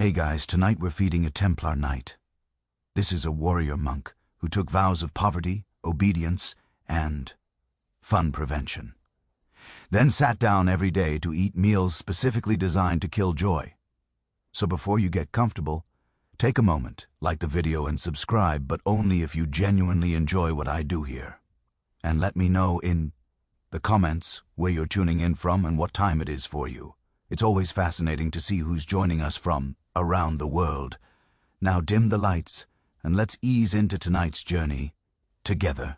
Hey guys, tonight we're feeding a Templar Knight. This is a warrior monk who took vows of poverty, obedience, and fun prevention. Then sat down every day to eat meals specifically designed to kill joy. So before you get comfortable, take a moment, like the video and subscribe, but only if you genuinely enjoy what I do here. And let me know in the comments where you're tuning in from and what time it is for you. It's always fascinating to see who's joining us from around the world. Now dim the lights and let's ease into tonight's journey together.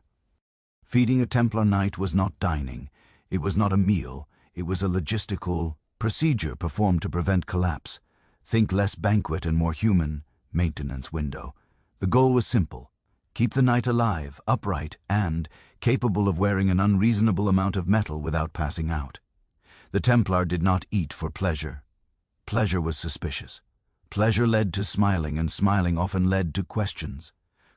Feeding a Templar Knight was not dining. It was not a meal. It was a logistical procedure performed to prevent collapse. Think less banquet and more human maintenance window. The goal was simple. Keep the knight alive, upright, and capable of wearing an unreasonable amount of metal without passing out. The Templar did not eat for pleasure. Pleasure was suspicious. Pleasure led to smiling, and smiling often led to questions.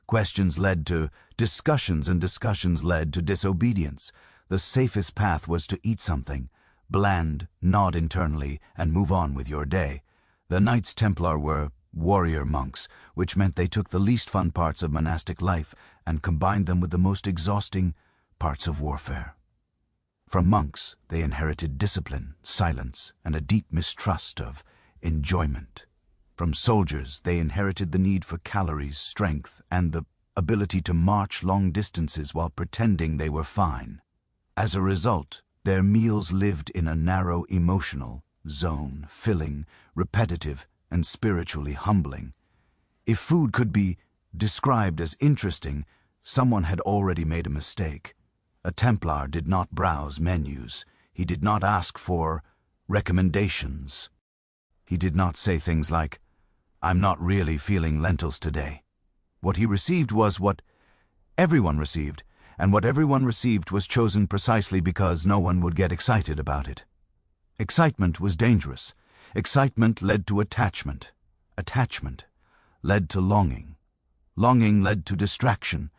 Questions led to discussions, and discussions led to disobedience. The safest path was to eat something bland, nod internally, and move on with your day. The Knights Templar were warrior monks, which meant they took the least fun parts of monastic life and combined them with the most exhausting parts of warfare. From monks, they inherited discipline, silence, and a deep mistrust of enjoyment. From soldiers, they inherited the need for calories, strength, and the ability to march long distances while pretending they were fine. As a result, their meals lived in a narrow emotional zone, filling, repetitive, and spiritually humbling. If food could be described as interesting, someone had already made a mistake. A Templar did not browse menus. He did not ask for recommendations. He did not say things like, "I'm not really feeling lentils today." What he received was what everyone received, and what everyone received was chosen precisely because no one would get excited about it. Excitement was dangerous. Excitement led to attachment. Attachment led to longing. Longing led to distraction.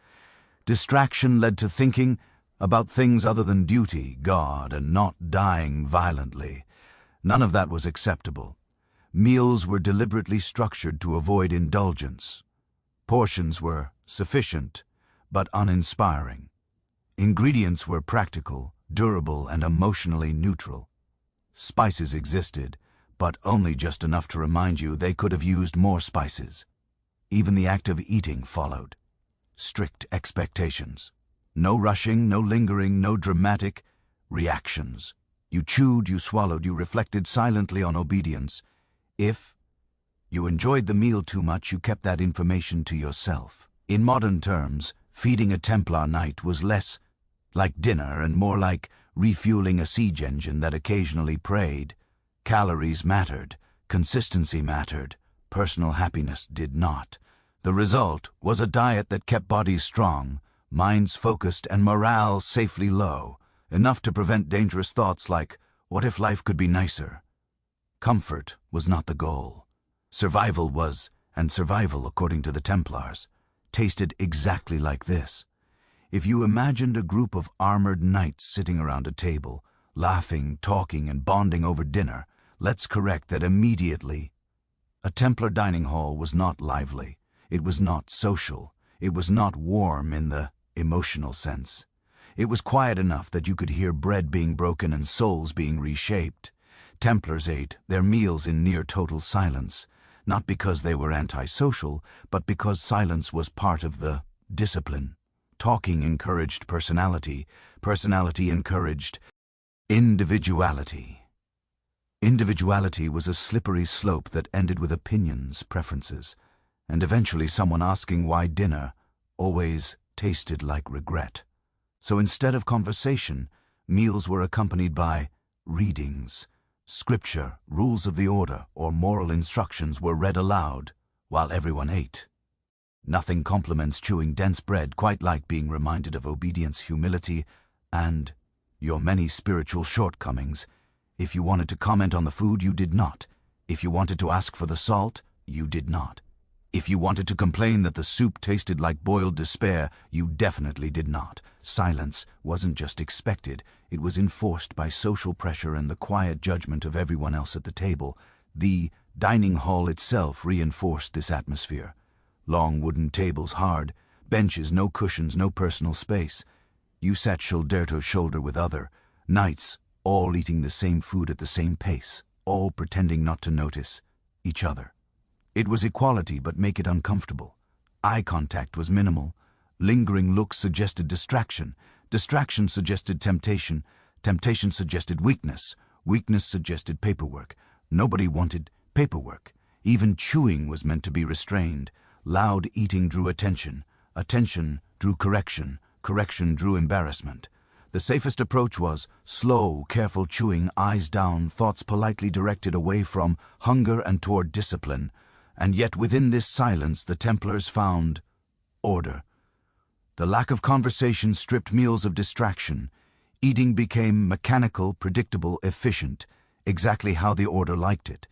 Distraction led to thinking about things other than duty, God, and not dying violently. None of that was acceptable. Meals were deliberately structured to avoid indulgence. Portions were sufficient, but uninspiring. Ingredients were practical, durable, and emotionally neutral. Spices existed, but only just enough to remind you they could have used more spices. Even the act of eating followed. Strict expectations. No rushing, no lingering, no dramatic reactions. You chewed, you swallowed, you reflected silently on obedience. If you enjoyed the meal too much, you kept that information to yourself. In modern terms, feeding a Templar Knight was less like dinner and more like refueling a siege engine that occasionally prayed. Calories mattered, consistency mattered, personal happiness did not. The result was a diet that kept bodies strong, minds focused, and morale safely low, enough to prevent dangerous thoughts like, what if life could be nicer? Comfort was not the goal. Survival was, and survival, according to the Templars, tasted exactly like this. If you imagined a group of armored knights sitting around a table, laughing, talking, and bonding over dinner, let's correct that immediately. A Templar dining hall was not lively. It was not social. It was not warm in the emotional sense. It was quiet enough that you could hear bread being broken and souls being reshaped. Templars ate their meals in near total silence, not because they were antisocial, but because silence was part of the discipline. Talking encouraged personality. Personality encouraged individuality. Individuality was a slippery slope that ended with opinions, preferences, and eventually someone asking why dinner always tasted like regret. So instead of conversation, meals were accompanied by readings. Scripture, rules of the order, or moral instructions were read aloud while everyone ate. Nothing compliments chewing dense bread quite like being reminded of obedience, humility, and your many spiritual shortcomings. If you wanted to comment on the food, you did not. If you wanted to ask for the salt, you did not. If you wanted to complain that the soup tasted like boiled despair, you definitely did not. Silence wasn't just expected, it was enforced by social pressure and the quiet judgment of everyone else at the table. The dining hall itself reinforced this atmosphere. Long wooden tables, hard benches, no cushions, no personal space. You sat shoulder to shoulder with other knights, all eating the same food at the same pace, all pretending not to notice each other. It was equality, but make it uncomfortable. Eye contact was minimal. Lingering looks suggested distraction. Distraction suggested temptation. Temptation suggested weakness. Weakness suggested paperwork. Nobody wanted paperwork. Even chewing was meant to be restrained. Loud eating drew attention. Attention drew correction. Correction drew embarrassment. The safest approach was slow, careful chewing, eyes down, thoughts politely directed away from hunger and toward discipline. And yet within this silence the Templars found order. The lack of conversation stripped meals of distraction. Eating became mechanical, predictable, efficient, exactly how the order liked it.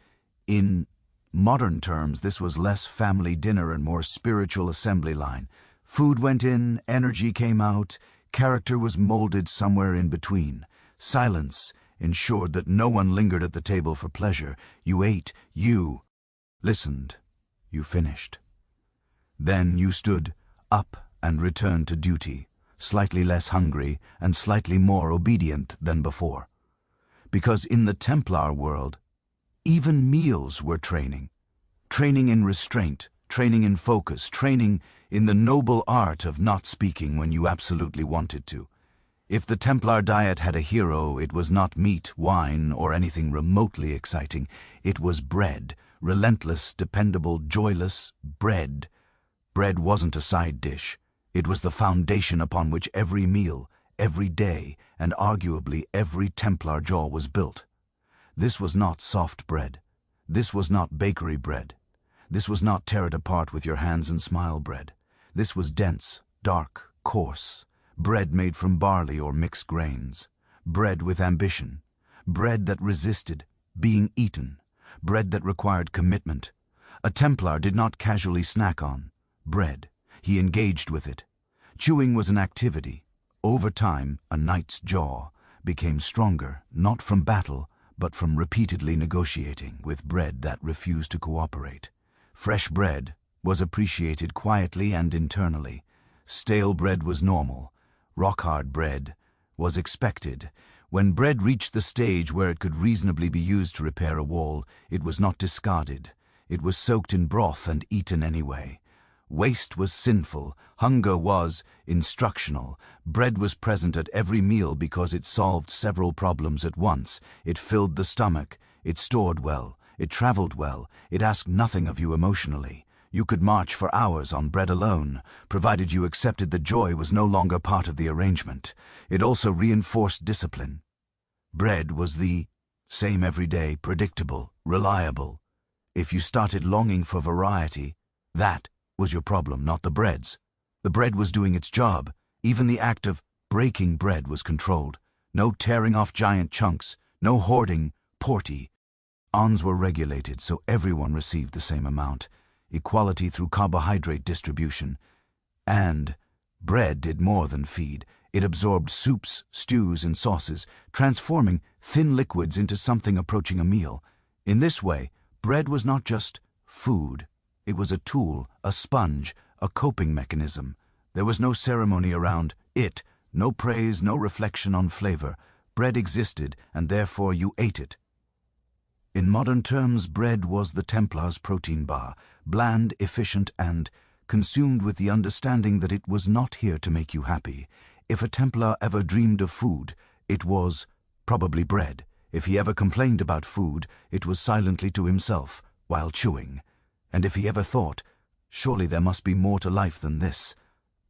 In modern terms, this was less family dinner and more spiritual assembly line. Food went in, energy came out, character was molded somewhere in between. Silence ensured that no one lingered at the table for pleasure. You ate, you listened, you finished. Then you stood up and returned to duty, slightly less hungry and slightly more obedient than before. Because in the Templar world, even meals were training. Training in restraint, training in focus, training in the noble art of not speaking when you absolutely wanted to. If the Templar diet had a hero, it was not meat, wine, or anything remotely exciting. It was bread, relentless, dependable, joyless bread. Bread wasn't a side dish. It was the foundation upon which every meal, every day, and arguably every Templar jaw was built. This was not soft bread. This was not bakery bread. This was not tear it apart with your hands and smile bread. This was dense, dark, coarse, bread made from barley or mixed grains, bread with ambition, bread that resisted being eaten, bread that required commitment. A Templar did not casually snack on bread. He engaged with it. Chewing was an activity. Over time, a knight's jaw became stronger, not from battle, but from repeatedly negotiating with bread that refused to cooperate. Fresh bread was appreciated quietly and internally. Stale bread was normal. Rock-hard bread was expected. When bread reached the stage where it could reasonably be used to repair a wall, it was not discarded. It was soaked in broth and eaten anyway. Waste was sinful. Hunger was instructional. Bread was present at every meal because it solved several problems at once. It filled the stomach. It stored well. It traveled well. It asked nothing of you emotionally. You could march for hours on bread alone, provided you accepted that joy was no longer part of the arrangement. It also reinforced discipline. Bread was the same every day, predictable, reliable. If you started longing for variety, that was your problem, not the bread's. The bread was doing its job. Even the act of breaking bread was controlled. No tearing off giant chunks, no hoarding, porty. Ons were regulated so everyone received the same amount. Equality through carbohydrate distribution. And bread did more than feed. It absorbed soups, stews, and sauces, transforming thin liquids into something approaching a meal. In this way, bread was not just food. It was a tool, a sponge, a coping mechanism. There was no ceremony around it, no praise, no reflection on flavor. Bread existed, and therefore you ate it. In modern terms, bread was the Templar's protein bar, bland, efficient, and consumed with the understanding that it was not here to make you happy. If a Templar ever dreamed of food, it was probably bread. If he ever complained about food, it was silently to himself, while chewing. And if he ever thought, surely there must be more to life than this,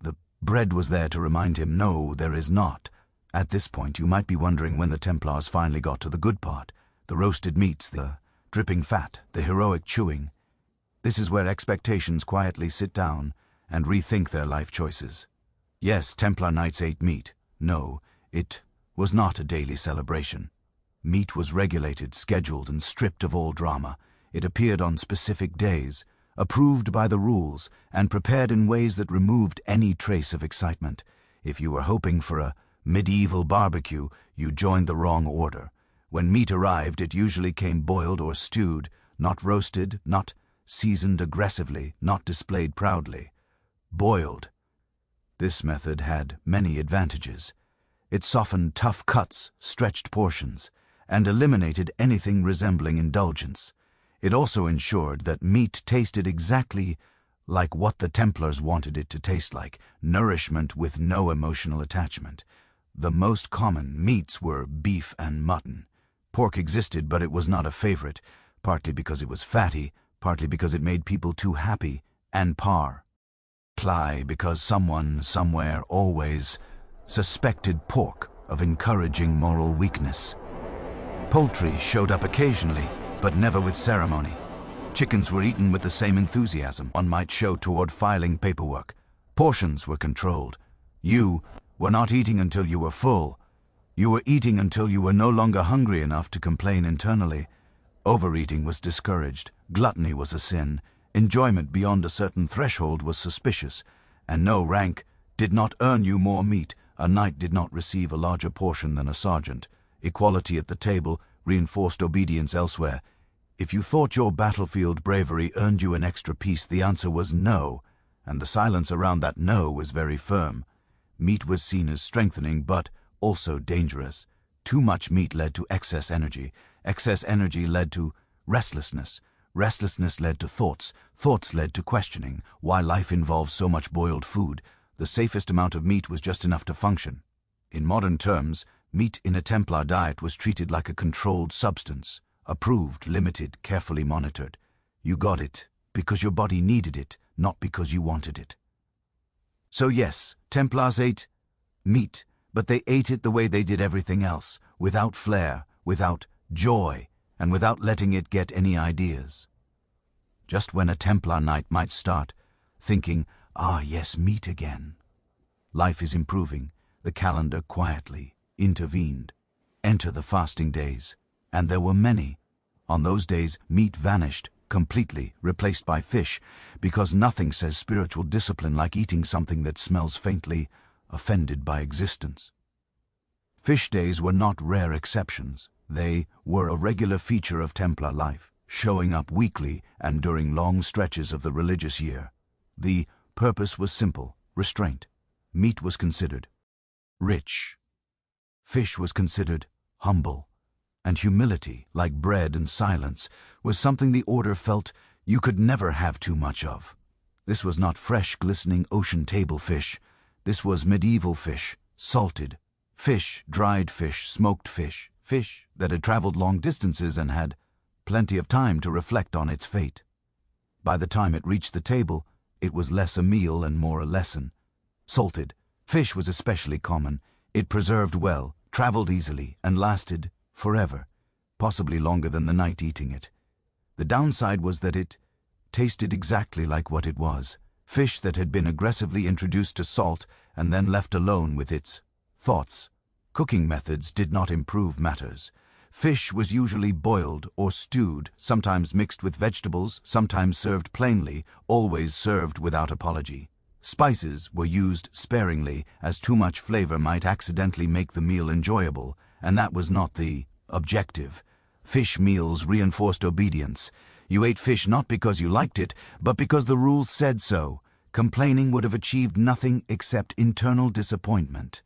the bread was there to remind him, no, there is not. At this point, you might be wondering when the Templars finally got to the good part. The roasted meats, the dripping fat, the heroic chewing. This is where expectations quietly sit down and rethink their life choices. Yes, Templar Knights ate meat. No, it was not a daily celebration. Meat was regulated, scheduled, and stripped of all drama. It appeared on specific days, approved by the rules, and prepared in ways that removed any trace of excitement. If you were hoping for a medieval barbecue, you joined the wrong order. When meat arrived, it usually came boiled or stewed, not roasted, not seasoned aggressively, not displayed proudly. Boiled. This method had many advantages. It softened tough cuts, stretched portions, and eliminated anything resembling indulgence. It also ensured that meat tasted exactly like what the Templars wanted it to taste like, nourishment with no emotional attachment. The most common meats were beef and mutton. Pork existed, but it was not a favorite, partly because it was fatty, partly because it made people too happy, and partly because someone, somewhere, always suspected pork of encouraging moral weakness. Poultry showed up occasionally, but never with ceremony. Chickens were eaten with the same enthusiasm one might show toward filing paperwork. Portions were controlled. You were not eating until you were full. You were eating until you were no longer hungry enough to complain internally. Overeating was discouraged. Gluttony was a sin. Enjoyment beyond a certain threshold was suspicious. And no rank did not earn you more meat. A knight did not receive a larger portion than a sergeant. Equality at the table reinforced obedience elsewhere. If you thought your battlefield bravery earned you an extra piece, the answer was no, and the silence around that no was very firm. Meat was seen as strengthening, but also dangerous. Too much meat led to excess energy. Excess energy led to restlessness. Restlessness led to thoughts. Thoughts led to questioning. Why life involves so much boiled food? The safest amount of meat was just enough to function. In modern terms, meat in a Templar diet was treated like a controlled substance. Approved, limited, carefully monitored. You got it because your body needed it, not because you wanted it. So yes, Templars ate meat, but they ate it the way they did everything else, without flair, without joy, and without letting it get any ideas. Just when a Templar Knight might start thinking, ah yes, meat again. Life is improving. The calendar quietly intervened. Enter the fasting days. And there were many. On those days, meat vanished, completely replaced by fish, because nothing says spiritual discipline like eating something that smells faintly offended by existence. Fish days were not rare exceptions. They were a regular feature of Templar life, showing up weekly and during long stretches of the religious year. The purpose was simple: restraint. Meat was considered rich. Fish was considered humble. And humility, like bread and silence, was something the order felt you could never have too much of. This was not fresh, glistening ocean table fish. This was medieval fish, salted fish, dried fish, smoked fish, fish that had traveled long distances and had plenty of time to reflect on its fate. By the time it reached the table, it was less a meal and more a lesson. Salted fish was especially common. It preserved well, traveled easily, and lasted forever, possibly longer than the night eating it. The downside was that it tasted exactly like what it was: fish that had been aggressively introduced to salt and then left alone with its thoughts. Cooking methods did not improve matters. Fish was usually boiled or stewed, sometimes mixed with vegetables, sometimes served plainly, always served without apology. Spices were used sparingly, as too much flavor might accidentally make the meal enjoyable, and that was not the objective. Fish meals reinforced obedience. You ate fish not because you liked it, but because the rules said so. Complaining would have achieved nothing except internal disappointment.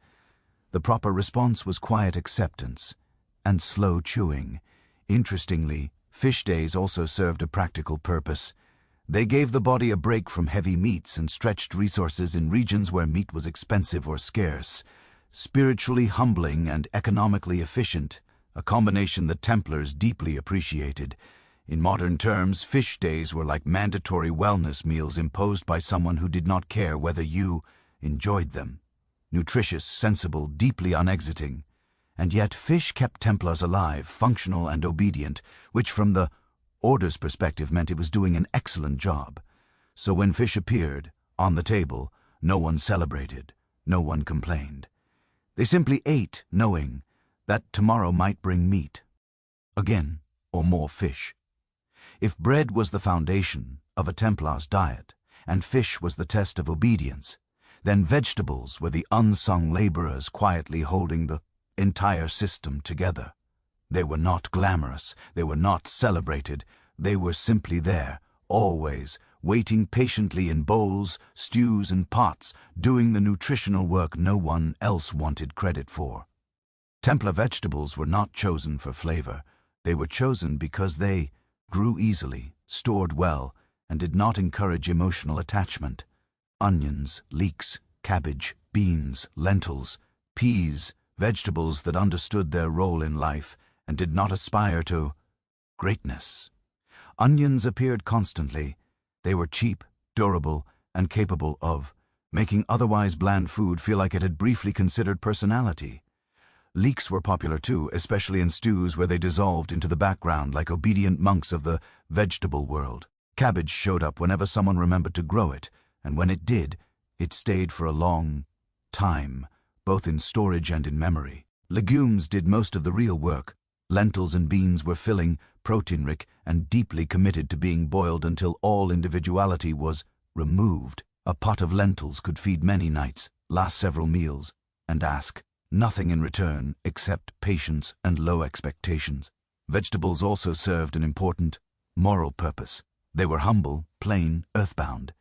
The proper response was quiet acceptance and slow chewing. Interestingly, fish days also served a practical purpose. They gave the body a break from heavy meats and stretched resources in regions where meat was expensive or scarce. Spiritually humbling and economically efficient, a combination the Templars deeply appreciated. In modern terms, fish days were like mandatory wellness meals imposed by someone who did not care whether you enjoyed them. Nutritious, sensible, deeply unexiting. And yet fish kept Templars alive, functional and obedient, which from the order's perspective meant it was doing an excellent job. So when fish appeared on the table, no one celebrated, no one complained. They simply ate, knowing that tomorrow might bring meat. Again, or more fish. If bread was the foundation of a Templar's diet, and fish was the test of obedience, then vegetables were the unsung laborers quietly holding the entire system together. They were not glamorous, they were not celebrated, They were simply there, always, waiting patiently in bowls, stews, and pots, doing the nutritional work no one else wanted credit for. Templar vegetables were not chosen for flavor. They were chosen because they grew easily, stored well, and did not encourage emotional attachment. Onions, leeks, cabbage, beans, lentils, peas, vegetables that understood their role in life and did not aspire to greatness. Onions appeared constantly. They were cheap, durable, and capable of making otherwise bland food feel like it had briefly considered personality. Leeks were popular too, especially in stews where they dissolved into the background like obedient monks of the vegetable world. Cabbage showed up whenever someone remembered to grow it, and when it did, it stayed for a long time, both in storage and in memory. Legumes did most of the real work. Lentils and beans were filling, protein-rich, and deeply committed to being boiled until all individuality was removed. A pot of lentils could feed many nights, last several meals, and ask nothing in return except patience and low expectations. Vegetables also served an important moral purpose. They were humble, plain, earthbound.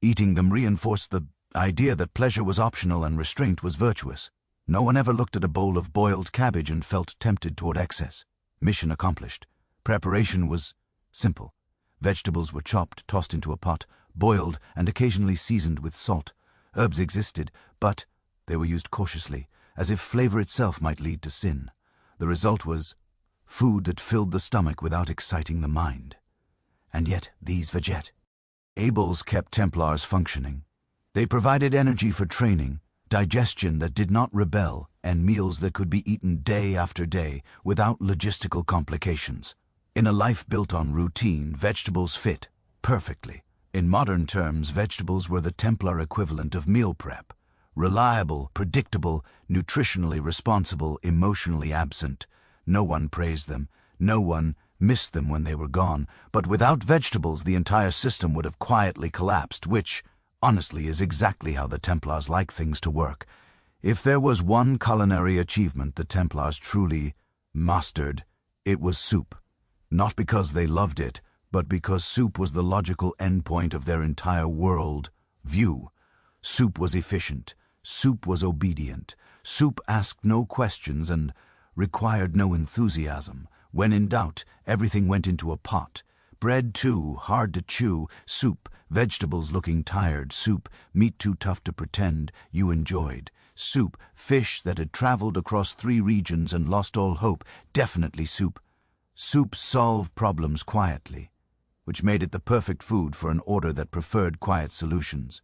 Eating them reinforced the idea that pleasure was optional and restraint was virtuous. No one ever looked at a bowl of boiled cabbage and felt tempted toward excess. Mission accomplished. Preparation was simple. Vegetables were chopped, tossed into a pot, boiled, and occasionally seasoned with salt. Herbs existed, but they were used cautiously, as if flavor itself might lead to sin. The result was food that filled the stomach without exciting the mind. And yet, these vegetables kept Templars functioning. They provided energy for training, digestion that did not rebel, and meals that could be eaten day after day without logistical complications. In a life built on routine, vegetables fit perfectly. In modern terms, vegetables were the Templar equivalent of meal prep. Reliable, predictable, nutritionally responsible, emotionally absent. No one praised them. No one missed them when they were gone. But without vegetables, the entire system would have quietly collapsed, which, honestly, is exactly how the Templars like things to work. If there was one culinary achievement the Templars truly mastered, it was soup. Not because they loved it, but because soup was the logical endpoint of their entire world view. Soup was efficient. Soup was obedient. Soup asked no questions and required no enthusiasm. When in doubt, everything went into a pot. Bread too, hard to chew. Soup. Vegetables looking tired. Soup. Meat too tough to pretend you enjoyed. Soup. Fish that had traveled across 3 regions and lost all hope. Definitely soup. Soup solved problems quietly, which made it the perfect food for an order that preferred quiet solutions.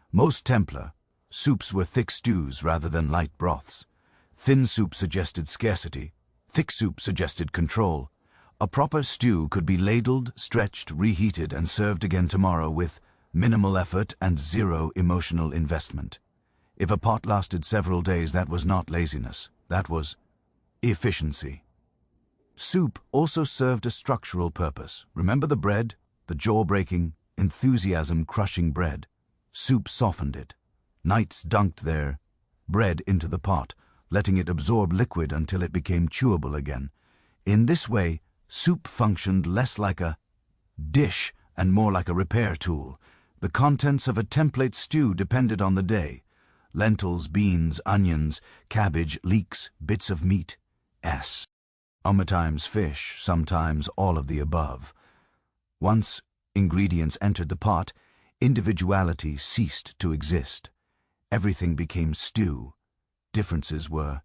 Most Templar soups were thick stews rather than light broths. Thin soup suggested scarcity. Thick soup suggested control. A proper stew could be ladled, stretched, reheated, and served again tomorrow with minimal effort and zero emotional investment. If a pot lasted several days, that was not laziness. That was efficiency. Soup also served a structural purpose. Remember the bread? The jaw-breaking, enthusiasm-crushing bread. Soup softened it. Knights dunked their bread into the pot, letting it absorb liquid until it became chewable again. In this way, soup functioned less like a dish and more like a repair tool. The contents of a template stew depended on the day. Lentils, beans, onions, cabbage, leeks, bits of meat. Sometimes fish, sometimes all of the above. Once ingredients entered the pot, individuality ceased to exist. Everything became stew. Differences were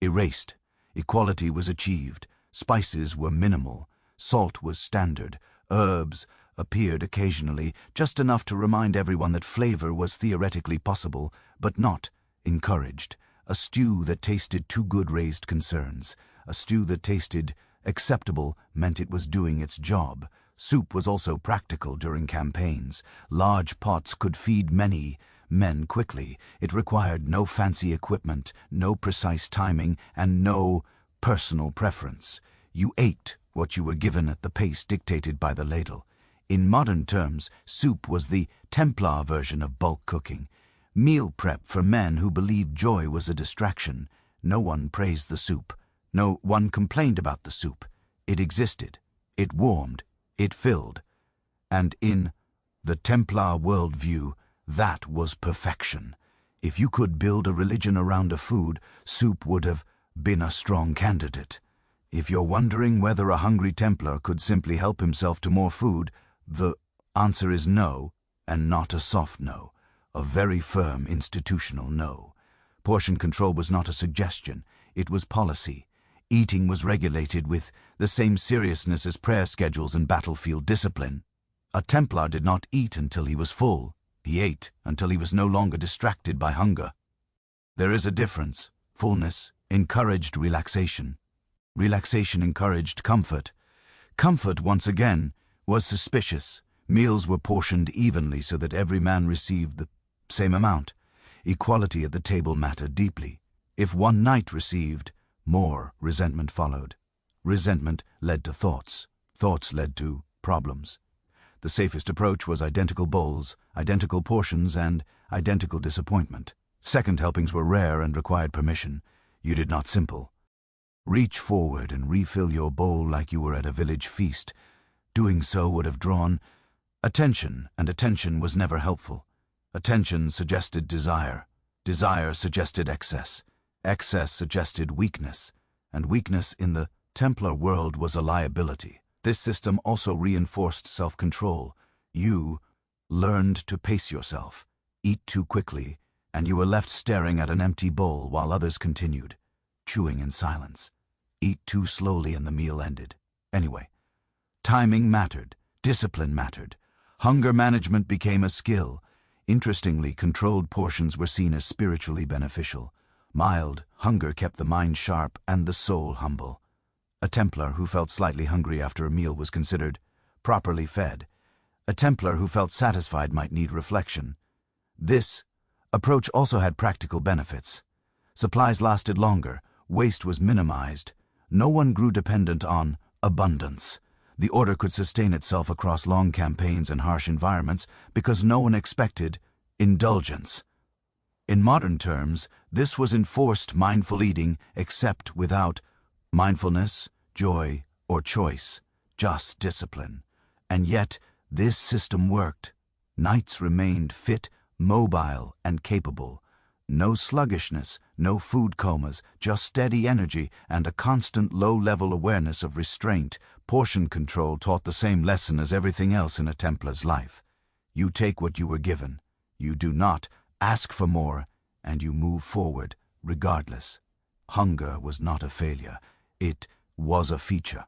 erased. Equality was achieved. Spices were minimal. Salt was standard. Herbs appeared occasionally, just enough to remind everyone that flavor was theoretically possible, but not encouraged. A stew that tasted too good raised concerns. A stew that tasted acceptable meant it was doing its job. Soup was also practical during campaigns. Large pots could feed many men quickly. It required no fancy equipment, no precise timing, and no personal preference. You ate what you were given at the pace dictated by the ladle. In modern terms, soup was the Templar version of bulk cooking. Meal prep for men who believed joy was a distraction. No one praised the soup. No one complained about the soup. It existed. It warmed. It filled, and in the Templar worldview, that was perfection. If you could build a religion around a food, soup would have been a strong candidate. If you're wondering whether a hungry Templar could simply help himself to more food, the answer is no, and not a soft no, a very firm institutional no. Portion control was not a suggestion, it was policy. Eating was regulated with the same seriousness as prayer schedules and battlefield discipline. A Templar did not eat until he was full. He ate until he was no longer distracted by hunger. There is a difference. Fullness encouraged relaxation. Relaxation encouraged comfort. Comfort, once again, was suspicious. Meals were portioned evenly so that every man received the same amount. Equality at the table mattered deeply. If one knight received more, resentment followed. Resentment led to thoughts. Thoughts led to problems. The safest approach was identical bowls, identical portions, and identical disappointment. Second helpings were rare and required permission. You did not simple. Reach forward and refill your bowl like you were at a village feast. Doing so would have drawn attention, and attention was never helpful. Attention suggested desire. Desire suggested excess. Excess suggested weakness, and weakness in the Templar world was a liability. This system also reinforced self-control. You learned to pace yourself, eat too quickly, and you were left staring at an empty bowl while others continued, chewing in silence. Eat too slowly and the meal ended. Anyway, timing mattered, discipline mattered. Hunger management became a skill. Interestingly, controlled portions were seen as spiritually beneficial. Mild hunger kept the mind sharp and the soul humble. A Templar who felt slightly hungry after a meal was considered properly fed. A Templar who felt satisfied might need reflection. This approach also had practical benefits. Supplies lasted longer, waste was minimized. No one grew dependent on abundance. The order could sustain itself across long campaigns and harsh environments because no one expected indulgence. In modern terms, this was enforced mindful eating except without mindfulness, joy, or choice, just discipline. And yet, this system worked. Knights remained fit, mobile, and capable. No sluggishness, no food comas, just steady energy and a constant low-level awareness of restraint. Portion control taught the same lesson as everything else in a Templar's life. You take what you were given. You do not ask for more, and you move forward, regardless. Hunger was not a failure. It was a feature.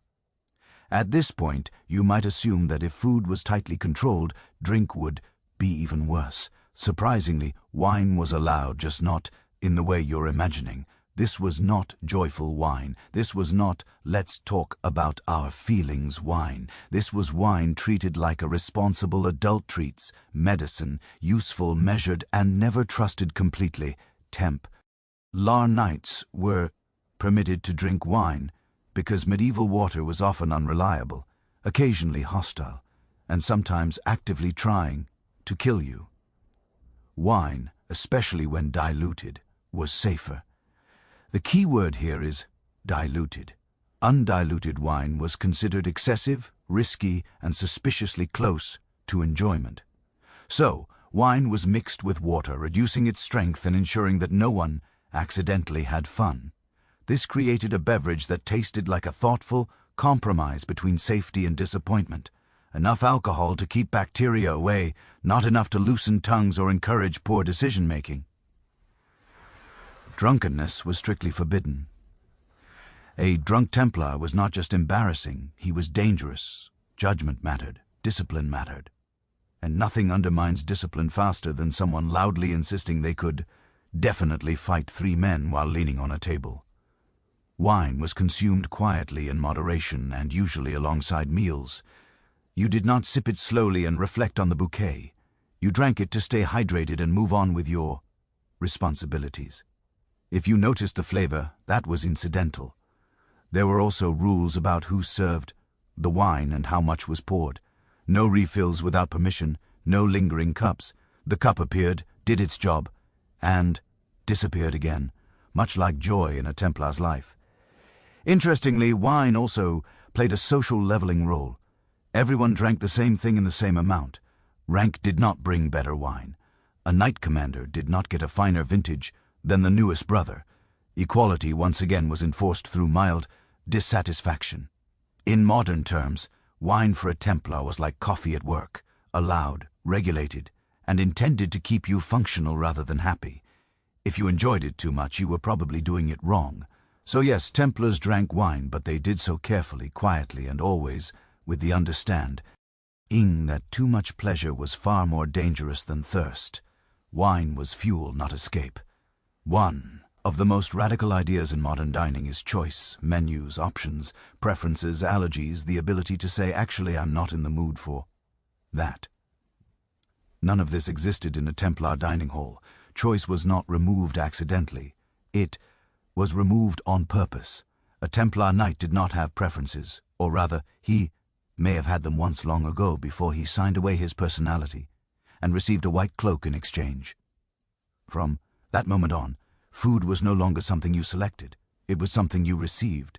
At this point, you might assume that if food was tightly controlled, drink would be even worse. Surprisingly, wine was allowed, just not in the way you're imagining. This was not joyful wine. This was not let's talk about our feelings wine. This was wine treated like a responsible adult treats medicine, useful, measured, and never trusted completely. Templar Knights were permitted to drink wine because medieval water was often unreliable, occasionally hostile, and sometimes actively trying to kill you. Wine, especially when diluted, was safer. The key word here is diluted. Undiluted wine was considered excessive, risky, and suspiciously close to enjoyment. So, wine was mixed with water, reducing its strength and ensuring that no one accidentally had fun. This created a beverage that tasted like a thoughtful compromise between safety and disappointment. Enough alcohol to keep bacteria away, not enough to loosen tongues or encourage poor decision-making. Drunkenness was strictly forbidden. A drunk Templar was not just embarrassing, he was dangerous. Judgment mattered, discipline mattered. And nothing undermines discipline faster than someone loudly insisting they could definitely fight 3 men while leaning on a table. Wine was consumed quietly in moderation and usually alongside meals. You did not sip it slowly and reflect on the bouquet. You drank it to stay hydrated and move on with your responsibilities. If you noticed the flavor, that was incidental. There were also rules about who served the wine and how much was poured. No refills without permission, no lingering cups. The cup appeared, did its job, and disappeared again, much like joy in a Templar's life. Interestingly, wine also played a social leveling role. Everyone drank the same thing in the same amount. Rank did not bring better wine. A knight commander did not get a finer vintage than the newest brother. Equality once again was enforced through mild dissatisfaction. In modern terms, wine for a Templar was like coffee at work, allowed, regulated, and intended to keep you functional rather than happy. If you enjoyed it too much, you were probably doing it wrong. So yes, Templars drank wine, but they did so carefully, quietly, and always with the understanding that too much pleasure was far more dangerous than thirst. Wine was fuel, not escape. One of the most radical ideas in modern dining is choice, menus, options, preferences, allergies, the ability to say, actually, I'm not in the mood for that. None of this existed in a Templar dining hall. Choice was not removed accidentally. It was removed on purpose. A Templar Knight did not have preferences, or rather, he may have had them once long ago before he signed away his personality and received a white cloak in exchange. From that moment on, food was no longer something you selected. It was something you received.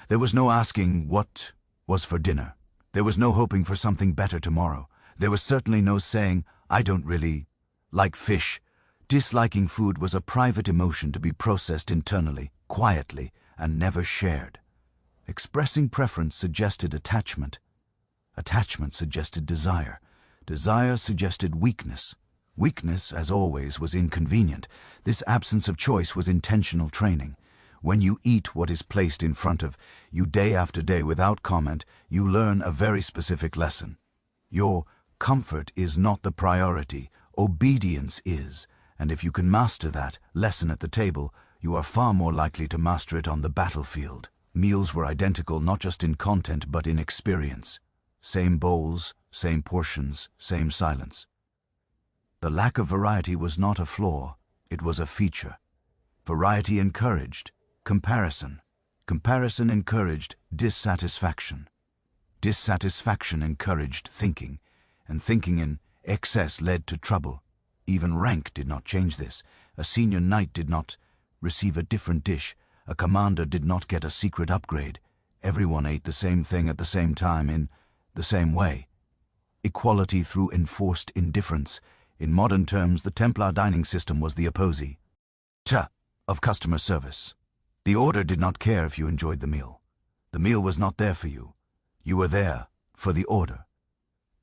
There was no asking what was for dinner. There was no hoping for something better tomorrow. There was certainly no saying, I don't really like fish. Disliking food was a private emotion to be processed internally, quietly, and never shared. Expressing preference suggested attachment. Attachment suggested desire. Desire suggested weakness. Weakness, as always, was inconvenient. This absence of choice was intentional training. When you eat what is placed in front of you day after day without comment, you learn a very specific lesson. Your comfort is not the priority. Obedience is. And if you can master that lesson at the table, you are far more likely to master it on the battlefield. Meals were identical not just in content but in experience. Same bowls, same portions, same silence. The lack of variety was not a flaw, it was a feature. Variety encouraged comparison. Comparison encouraged dissatisfaction. Dissatisfaction encouraged thinking, and thinking in excess led to trouble. Even rank did not change this. A senior knight did not receive a different dish. A commander did not get a secret upgrade. Everyone ate the same thing at the same time in the same way. Equality through enforced indifference. In modern terms, the Templar dining system was the opposite of customer service. The order did not care if you enjoyed the meal. The meal was not there for you. You were there for the order.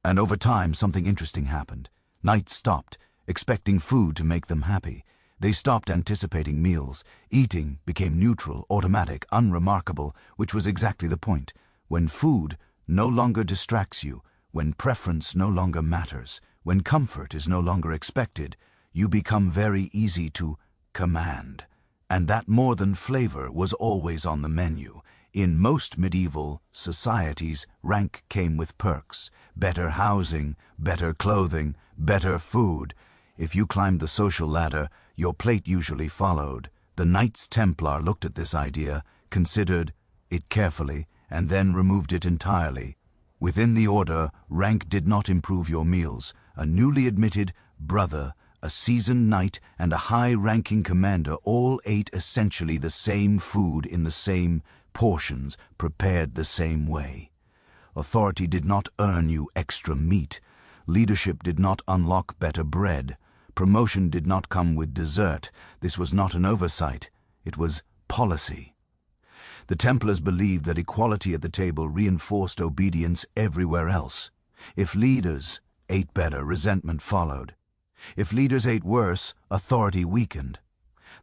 And over time, something interesting happened. Knights stopped expecting food to make them happy. They stopped anticipating meals. Eating became neutral, automatic, unremarkable, which was exactly the point. When food no longer distracts you, when preference no longer matters, when comfort is no longer expected, you become very easy to command. And that more than flavor was always on the menu. In most medieval societies, rank came with perks. Better housing, better clothing, better food. If you climbed the social ladder, your plate usually followed. The Knights Templar looked at this idea, considered it carefully, and then removed it entirely. Within the order, rank did not improve your meals. A newly admitted brother, a seasoned knight, and a high-ranking commander all ate essentially the same food in the same portions, prepared the same way. Authority did not earn you extra meat. Leadership did not unlock better bread. Promotion did not come with dessert. This was not an oversight. It was policy. The Templars believed that equality at the table reinforced obedience everywhere else. If leaders ate better, resentment followed. If leaders ate worse, authority weakened.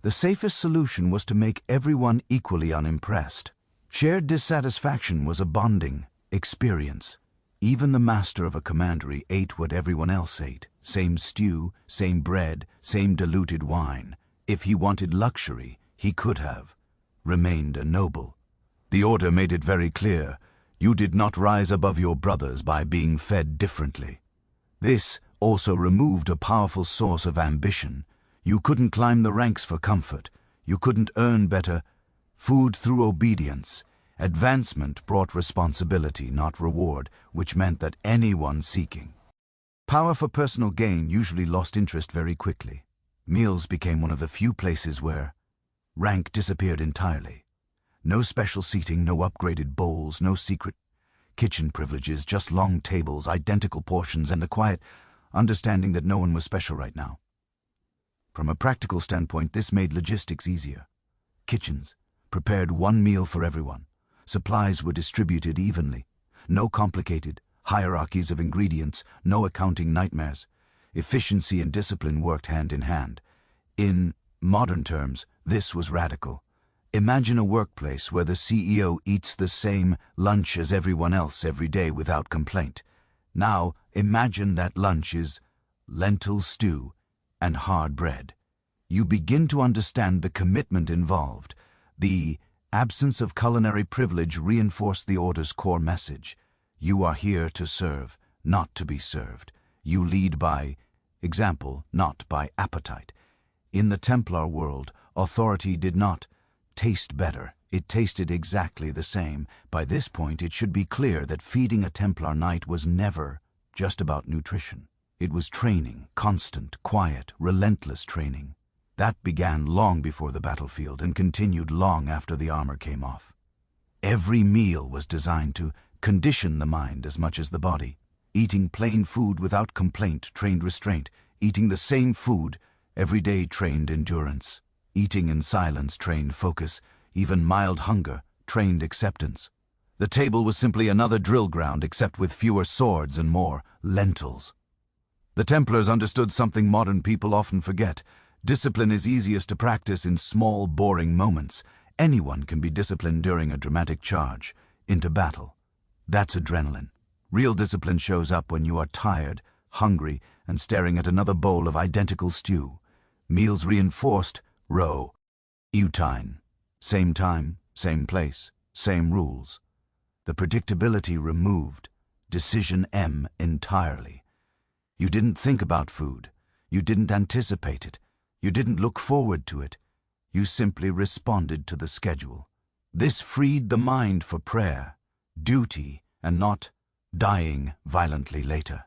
The safest solution was to make everyone equally unimpressed. Shared dissatisfaction was a bonding experience. Even the master of a commandery ate what everyone else ate. Same stew, same bread, same diluted wine. If he wanted luxury, he could have remained a noble. The order made it very clear, you did not rise above your brothers by being fed differently. This also removed a powerful source of ambition. You couldn't climb the ranks for comfort. You couldn't earn better food through obedience. Advancement brought responsibility, not reward, which meant that anyone seeking power for personal gain usually lost interest very quickly. Meals became one of the few places where rank disappeared entirely. No special seating, no upgraded bowls, no secret kitchen privileges, just long tables, identical portions, and the quiet understanding that no one was special right now. From a practical standpoint, this made logistics easier. Kitchens prepared one meal for everyone. Supplies were distributed evenly. No complicated hierarchies of ingredients, no accounting nightmares. Efficiency and discipline worked hand in hand. In modern terms, this was radical. Imagine a workplace where the CEO eats the same lunch as everyone else every day without complaint. Now, imagine that lunch is lentil stew and hard bread. You begin to understand the commitment involved. The absence of culinary privilege reinforced the order's core message. You are here to serve, not to be served. You lead by example, not by appetite. In the Templar world, authority did not taste better. It tasted exactly the same. By this point, it should be clear that feeding a Templar Knight was never just about nutrition. It was training, constant, quiet, relentless training. That began long before the battlefield and continued long after the armor came off. Every meal was designed to condition the mind as much as the body. Eating plain food without complaint trained restraint. Eating the same food every day trained endurance. Eating in silence trained focus. Even mild hunger trained acceptance. The table was simply another drill ground, except with fewer swords and more lentils. The Templars understood something modern people often forget. Discipline is easiest to practice in small, boring moments. Anyone can be disciplined during a dramatic charge into battle. That's adrenaline. Real discipline shows up when you are tired, hungry, and staring at another bowl of identical stew. Meals reinforced, row. Utine. Same time, same place, same rules. The predictability removed. Decision M entirely. You didn't think about food. You didn't anticipate it. You didn't look forward to it. You simply responded to the schedule. This freed the mind for prayer, duty, and not dying violently later.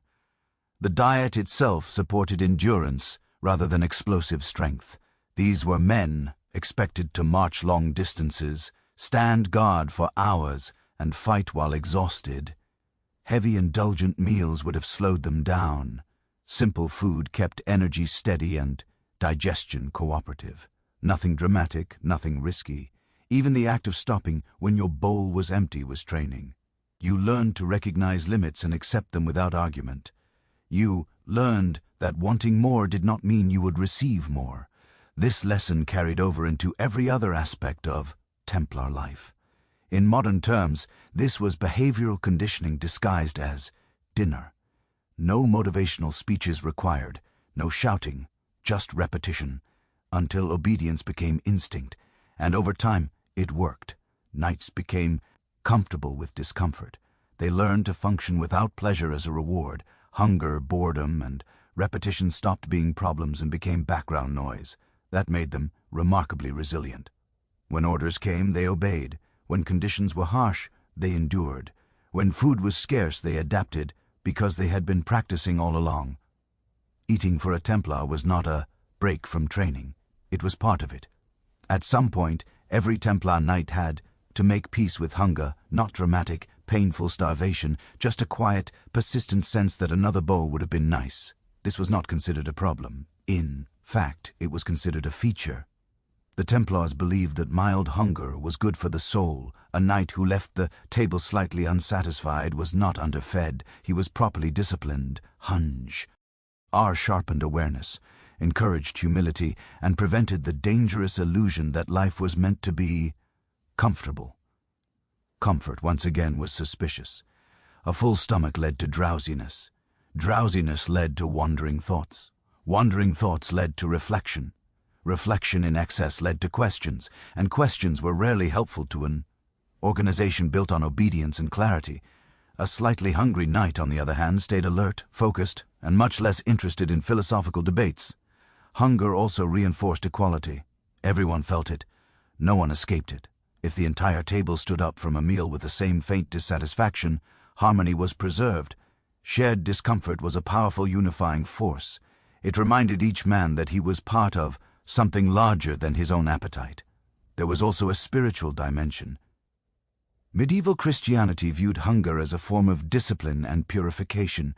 The diet itself supported endurance rather than explosive strength. These were men expected to march long distances, stand guard for hours, and fight while exhausted. Heavy, indulgent meals would have slowed them down. Simple food kept energy steady and digestion cooperative. Nothing dramatic, nothing risky. Even the act of stopping when your bowl was empty was training. You learned to recognize limits and accept them without argument. You learned that wanting more did not mean you would receive more. This lesson carried over into every other aspect of Templar life. In modern terms, this was behavioral conditioning disguised as dinner. No motivational speeches required, no shouting, just repetition, until obedience became instinct, and over time it worked. Knights became comfortable with discomfort. They learned to function without pleasure as a reward. Hunger, boredom, and repetition stopped being problems and became background noise. That made them remarkably resilient. When orders came, they obeyed. When conditions were harsh, they endured. When food was scarce, they adapted because they had been practicing all along. Eating for a Templar was not a break from training. It was part of it. At some point, every Templar Knight had to make peace with hunger, not dramatic, painful starvation, just a quiet, persistent sense that another bowl would have been nice. This was not considered a problem. In fact, it was considered a feature. The Templars believed that mild hunger was good for the soul. A knight who left the table slightly unsatisfied was not underfed. He was properly disciplined. Hunge. R sharpened awareness, encouraged humility, and prevented the dangerous illusion that life was meant to be comfortable. Comfort, once again, was suspicious. A full stomach led to drowsiness. Drowsiness led to wandering thoughts. Wandering thoughts led to reflection. Reflection in excess led to questions, and questions were rarely helpful to an organization built on obedience and clarity. A slightly hungry knight, on the other hand, stayed alert, focused, and much less interested in philosophical debates. Hunger also reinforced equality. Everyone felt it. No one escaped it. If the entire table stood up from a meal with the same faint dissatisfaction, harmony was preserved. Shared discomfort was a powerful unifying force. It reminded each man that he was part of something larger than his own appetite. There was also a spiritual dimension. Medieval Christianity viewed hunger as a form of discipline and purification.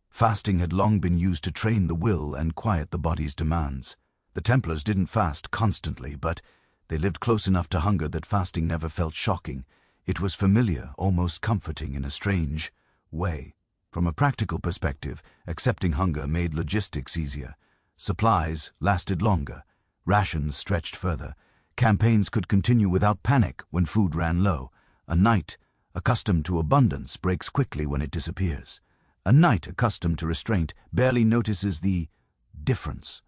Fasting had long been used to train the will and quiet the body's demands. The Templars didn't fast constantly, but they lived close enough to hunger that fasting never felt shocking. It was familiar, almost comforting in a strange way. From a practical perspective, accepting hunger made logistics easier. Supplies lasted longer, rations stretched further. Campaigns could continue without panic when food ran low. A knight accustomed to abundance breaks quickly when it disappears. A knight accustomed to restraint barely notices the difference.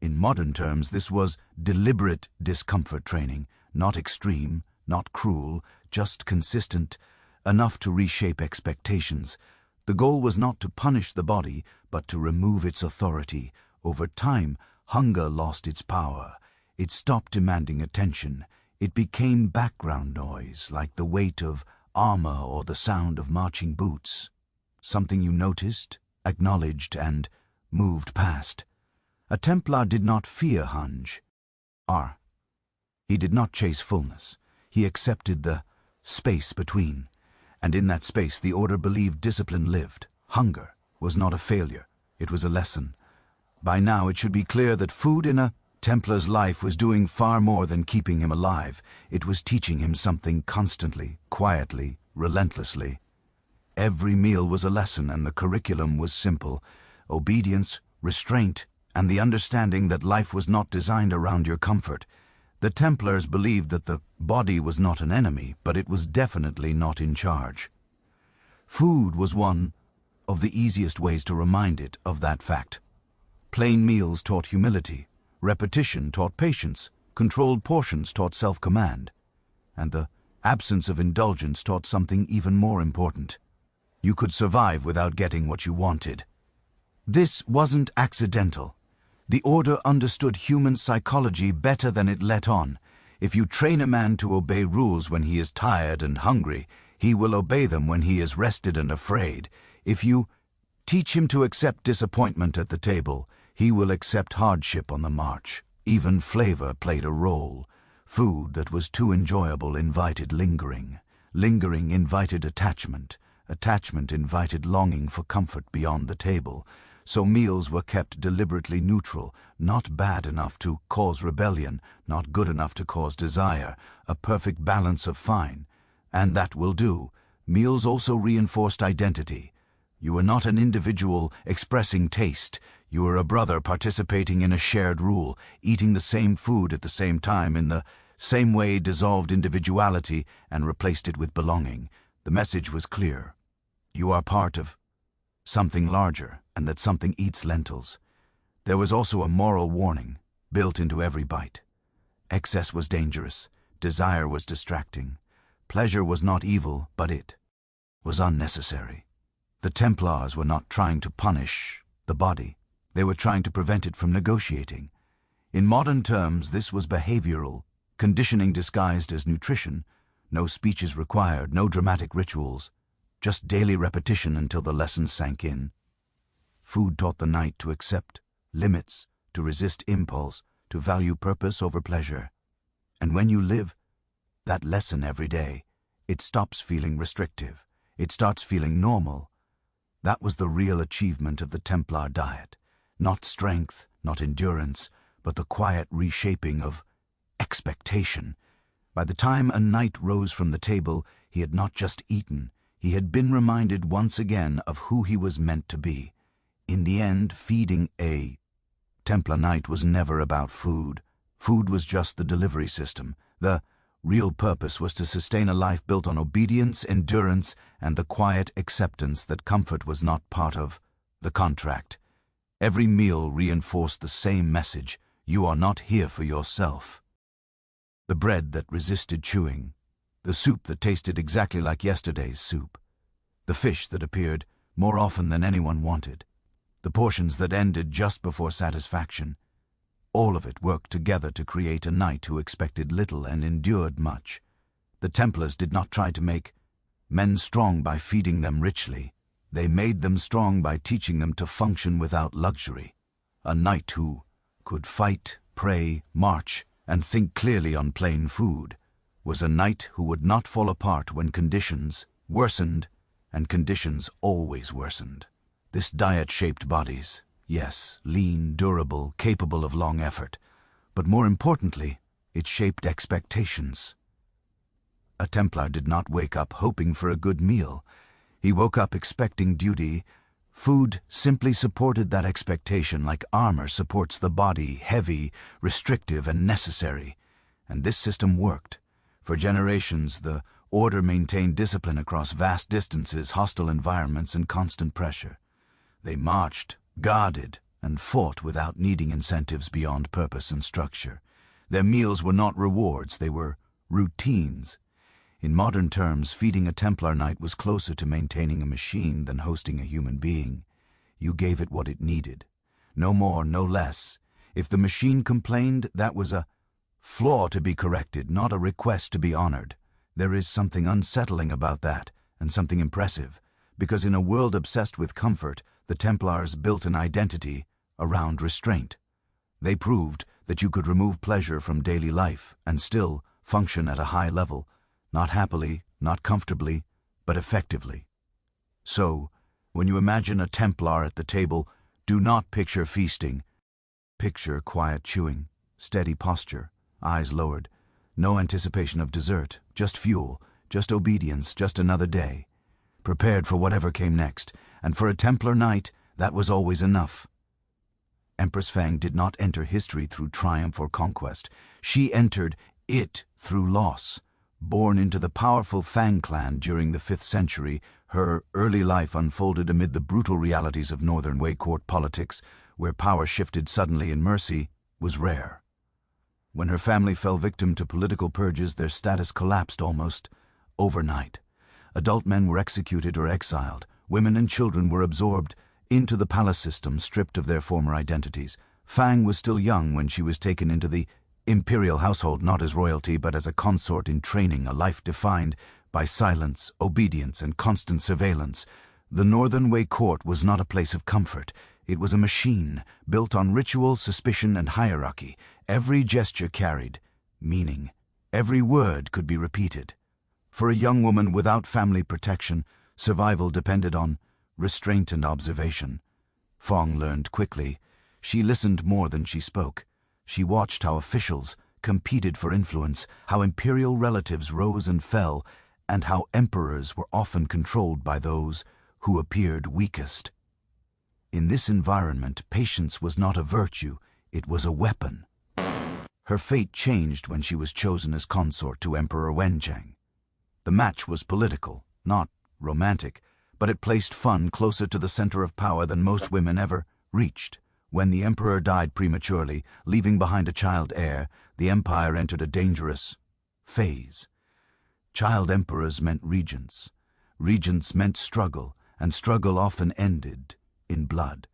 In modern terms, this was deliberate discomfort training, not extreme, not cruel, just consistent, enough to reshape expectations. The goal was not to punish the body, but to remove its authority. Over time, hunger lost its power. It stopped demanding attention. It became background noise, like the weight of armor or the sound of marching boots. Something you noticed, acknowledged, and moved past. A Templar did not fear hunger. He did not chase fullness. He accepted the space between. And in that space, the Order believed discipline lived. Hunger was not a failure. It was a lesson. By now, it should be clear that food in a Templar's life was doing far more than keeping him alive. It was teaching him something constantly, quietly, relentlessly. Every meal was a lesson, and the curriculum was simple. Obedience, restraint, and the understanding that life was not designed around your comfort. The Templars believed that the body was not an enemy, but it was definitely not in charge. Food was one of the easiest ways to remind it of that fact. Plain meals taught humility. Repetition taught patience, controlled portions taught self-command, and the absence of indulgence taught something even more important. You could survive without getting what you wanted. This wasn't accidental. The Order understood human psychology better than it let on. If you train a man to obey rules when he is tired and hungry, he will obey them when he is rested and afraid. If you teach him to accept disappointment at the table, he will accept hardship on the march. Even flavor played a role. Food that was too enjoyable invited lingering. Lingering invited attachment. Attachment invited longing for comfort beyond the table. So meals were kept deliberately neutral, not bad enough to cause rebellion, not good enough to cause desire, a perfect balance of fine. And that will do. Meals also reinforced identity. You were not an individual expressing taste. You were a brother participating in a shared rule. Eating the same food at the same time in the same way dissolved individuality and replaced it with belonging. The message was clear. You are part of something larger, and that something eats lentils. There was also a moral warning built into every bite. Excess was dangerous. Desire was distracting. Pleasure was not evil, but it was unnecessary. The Templars were not trying to punish the body. They were trying to prevent it from negotiating. In modern terms, this was behavioral, conditioning disguised as nutrition. No speeches required, no dramatic rituals. Just daily repetition until the lessons sank in. Food taught the knight to accept limits, to resist impulse, to value purpose over pleasure. And when you live that lesson every day, it stops feeling restrictive. It starts feeling normal. That was the real achievement of the Templar diet. Not strength, not endurance, but the quiet reshaping of expectation. By the time a knight rose from the table, he had not just eaten. He had been reminded once again of who he was meant to be. In the end, feeding a Templar Knight was never about food. Food was just the delivery system. The real purpose was to sustain a life built on obedience, endurance, and the quiet acceptance that comfort was not part of the contract. Every meal reinforced the same message: you are not here for yourself. The bread that resisted chewing, the soup that tasted exactly like yesterday's soup, the fish that appeared more often than anyone wanted, the portions that ended just before satisfaction. All of it worked together to create a knight who expected little and endured much. The Templars did not try to make men strong by feeding them richly. They made them strong by teaching them to function without luxury. A knight who could fight, pray, march, and think clearly on plain food was a knight who would not fall apart when conditions worsened, and conditions always worsened. This diet shaped bodies, yes, lean, durable, capable of long effort, but more importantly, it shaped expectations. A Templar did not wake up hoping for a good meal. He woke up expecting duty. Food simply supported that expectation like armor supports the body, heavy, restrictive, and necessary. And this system worked. For generations, the order maintained discipline across vast distances, hostile environments, and constant pressure. They marched, guarded, and fought without needing incentives beyond purpose and structure. Their meals were not rewards, they were routines. In modern terms, feeding a Templar Knight was closer to maintaining a machine than hosting a human being. You gave it what it needed. No more, no less. If the machine complained, that was a flaw to be corrected, not a request to be honored. There is something unsettling about that, and something impressive, because in a world obsessed with comfort, the Templars built an identity around restraint. They proved that you could remove pleasure from daily life and still function at a high level, not happily, not comfortably, but effectively. So, when you imagine a Templar at the table, do not picture feasting. Picture quiet chewing, steady posture, eyes lowered, no anticipation of dessert, just fuel, just obedience, just another day. Prepared for whatever came next, and for a Templar Knight, that was always enough. Empress Fang did not enter history through triumph or conquest. She entered it through loss. Born into the powerful Fang clan during the 5th century, her early life unfolded amid the brutal realities of Northern Wei court politics, where power shifted suddenly and mercy was rare. When her family fell victim to political purges, their status collapsed almost overnight. Adult men were executed or exiled. Women and children were absorbed into the palace system, stripped of their former identities. Fang was still young when she was taken into the imperial household, not as royalty, but as a consort in training, a life defined by silence, obedience, and constant surveillance. The Northern Wei court was not a place of comfort. It was a machine, built on ritual, suspicion, and hierarchy. Every gesture carried meaning. Every word could be repeated. For a young woman without family protection, survival depended on restraint and observation. Fong learned quickly. She listened more than she spoke. She watched how officials competed for influence, how imperial relatives rose and fell, and how emperors were often controlled by those who appeared weakest. In this environment, patience was not a virtue, it was a weapon. Her fate changed when she was chosen as consort to Emperor Wenchang. The match was political, not romantic, but it placed Fun closer to the center of power than most women ever reached. When the emperor died prematurely, leaving behind a child heir, the empire entered a dangerous phase. Child emperors meant regents. Regents meant struggle, and struggle often ended in blood.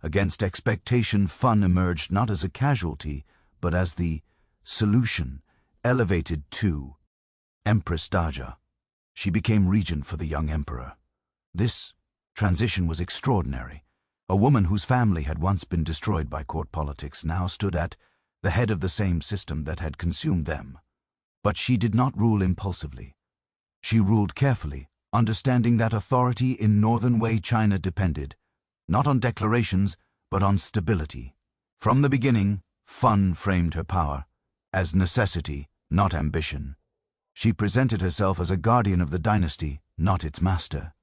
Against expectation, Fun emerged not as a casualty, but as the solution, elevated to Empress Daja. She became regent for the young emperor. This transition was extraordinary. A woman whose family had once been destroyed by court politics now stood at the head of the same system that had consumed them. But she did not rule impulsively. She ruled carefully, understanding that authority in Northern Wei China depended, not on declarations, but on stability. From the beginning, Fun framed her power as necessity, not ambition. She presented herself as a guardian of the dynasty, not its master.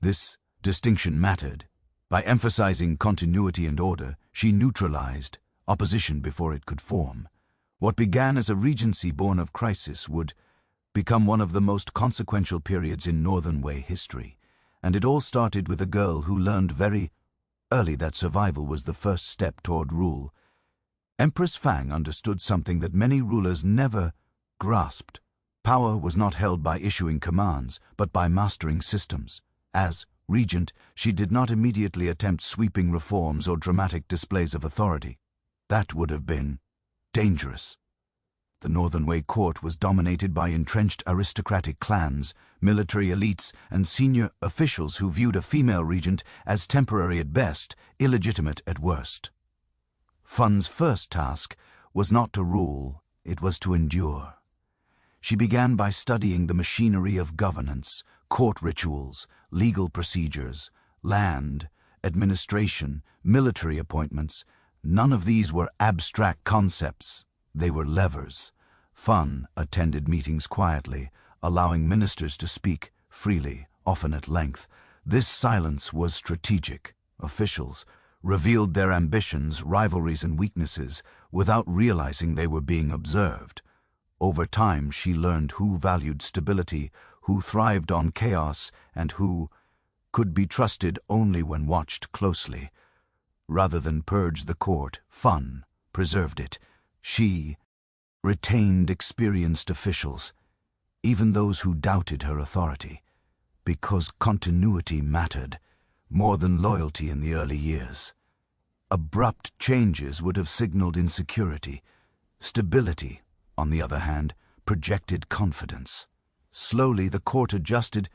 This distinction mattered. By emphasizing continuity and order, she neutralized opposition before it could form. What began as a regency born of crisis would become one of the most consequential periods in Northern Wei history, and it all started with a girl who learned very early that survival was the first step toward rule. Empress Fang understood something that many rulers never grasped. Power was not held by issuing commands, but by mastering systems. As regent, she did not immediately attempt sweeping reforms or dramatic displays of authority. That would have been dangerous. The Northern Wei court was dominated by entrenched aristocratic clans, military elites, and senior officials who viewed a female regent as temporary at best, illegitimate at worst. Fun's first task was not to rule, it was to endure. She began by studying the machinery of governance, court rituals, legal procedures, land, administration, military appointments. None of these were abstract concepts. They were levers. Fan attended meetings quietly, allowing ministers to speak freely, often at length. This silence was strategic. Officials revealed their ambitions, rivalries, and weaknesses without realizing they were being observed. Over time, she learned who valued stability, who thrived on chaos, and who could be trusted only when watched closely. Rather than purge the court, Fan preserved it. She retained experienced officials, even those who doubted her authority, because continuity mattered more than loyalty in the early years. Abrupt changes would have signaled insecurity. Stability, on the other hand, projected confidence. Slowly, the court adjusted.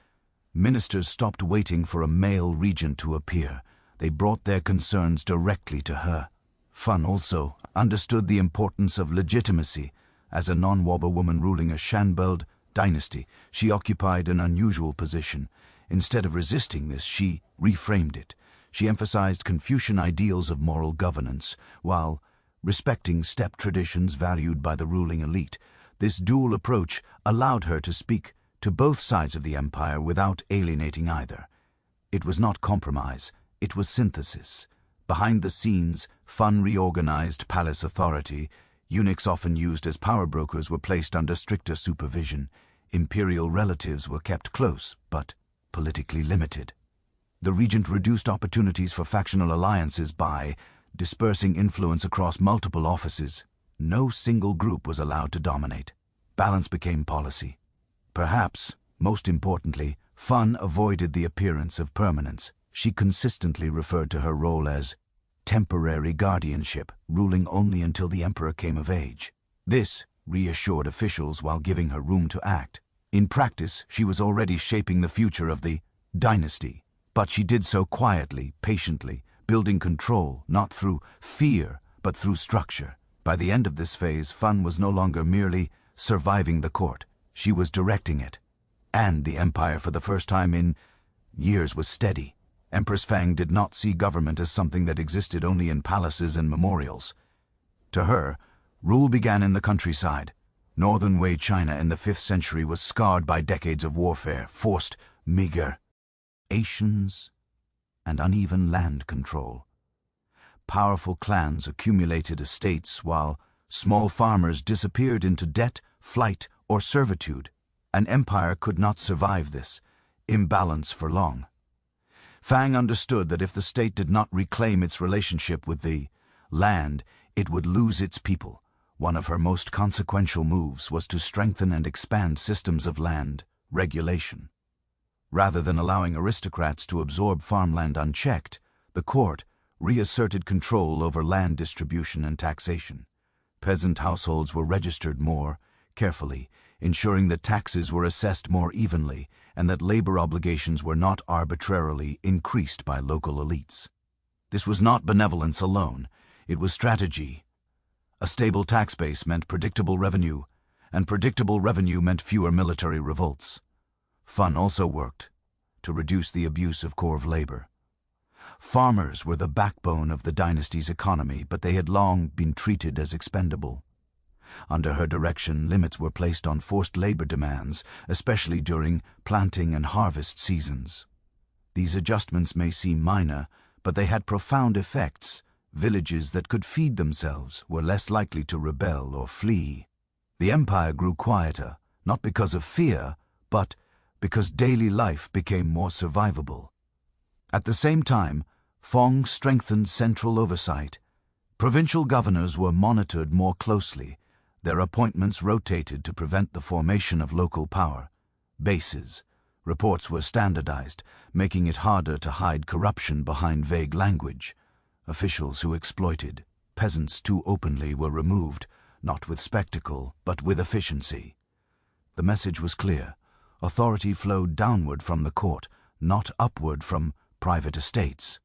Ministers stopped waiting for a male regent to appear. They brought their concerns directly to her. Fan also understood the importance of legitimacy. As a non-Waba woman ruling a Shanbeld dynasty, she occupied an unusual position. Instead of resisting this, she reframed it. She emphasized Confucian ideals of moral governance, while respecting steppe traditions valued by the ruling elite. This dual approach allowed her to speak to both sides of the empire without alienating either. It was not compromise, it was synthesis. Behind the scenes, Fan reorganized palace authority. Eunuchs often used as power brokers were placed under stricter supervision. Imperial relatives were kept close, but politically limited. The regent reduced opportunities for factional alliances by dispersing influence across multiple offices. No single group was allowed to dominate. Balance became policy. Perhaps, most importantly, Fan avoided the appearance of permanence. She consistently referred to her role as temporary guardianship, ruling only until the emperor came of age. This reassured officials while giving her room to act. In practice, she was already shaping the future of the dynasty, but she did so quietly, patiently, building control not through fear but through structure. By the end of this phase, Fan was no longer merely surviving the court. She was directing it. And the empire, for the first time in years, was steady. Empress Fang did not see government as something that existed only in palaces and memorials. To her, rule began in the countryside. Northern Wei China in the 5th century was scarred by decades of warfare, forced migrations, and uneven land control. Powerful clans accumulated estates while small farmers disappeared into debt, flight, or servitude. An empire could not survive this imbalance for long. Fang understood that if the state did not reclaim its relationship with the land, it would lose its people. One of her most consequential moves was to strengthen and expand systems of land regulation. Rather than allowing aristocrats to absorb farmland unchecked, the court reasserted control over land distribution and taxation. Peasant households were registered more carefully, ensuring that taxes were assessed more evenly and that labor obligations were not arbitrarily increased by local elites. This was not benevolence alone, it was strategy. A stable tax base meant predictable revenue, and predictable revenue meant fewer military revolts. Fan also worked to reduce the abuse of corv labor. Farmers were the backbone of the dynasty's economy, but they had long been treated as expendable. Under her direction, limits were placed on forced labor demands, especially during planting and harvest seasons. These adjustments may seem minor, but they had profound effects. Villages that could feed themselves were less likely to rebel or flee. The empire grew quieter, not because of fear, but because daily life became more survivable. At the same time, Fong strengthened central oversight. Provincial governors were monitored more closely. Their appointments rotated to prevent the formation of local power bases. Reports were standardized, making it harder to hide corruption behind vague language. Officials who exploited peasants too openly were removed, not with spectacle, but with efficiency. The message was clear. Authority flowed downward from the court, not upward from private estates.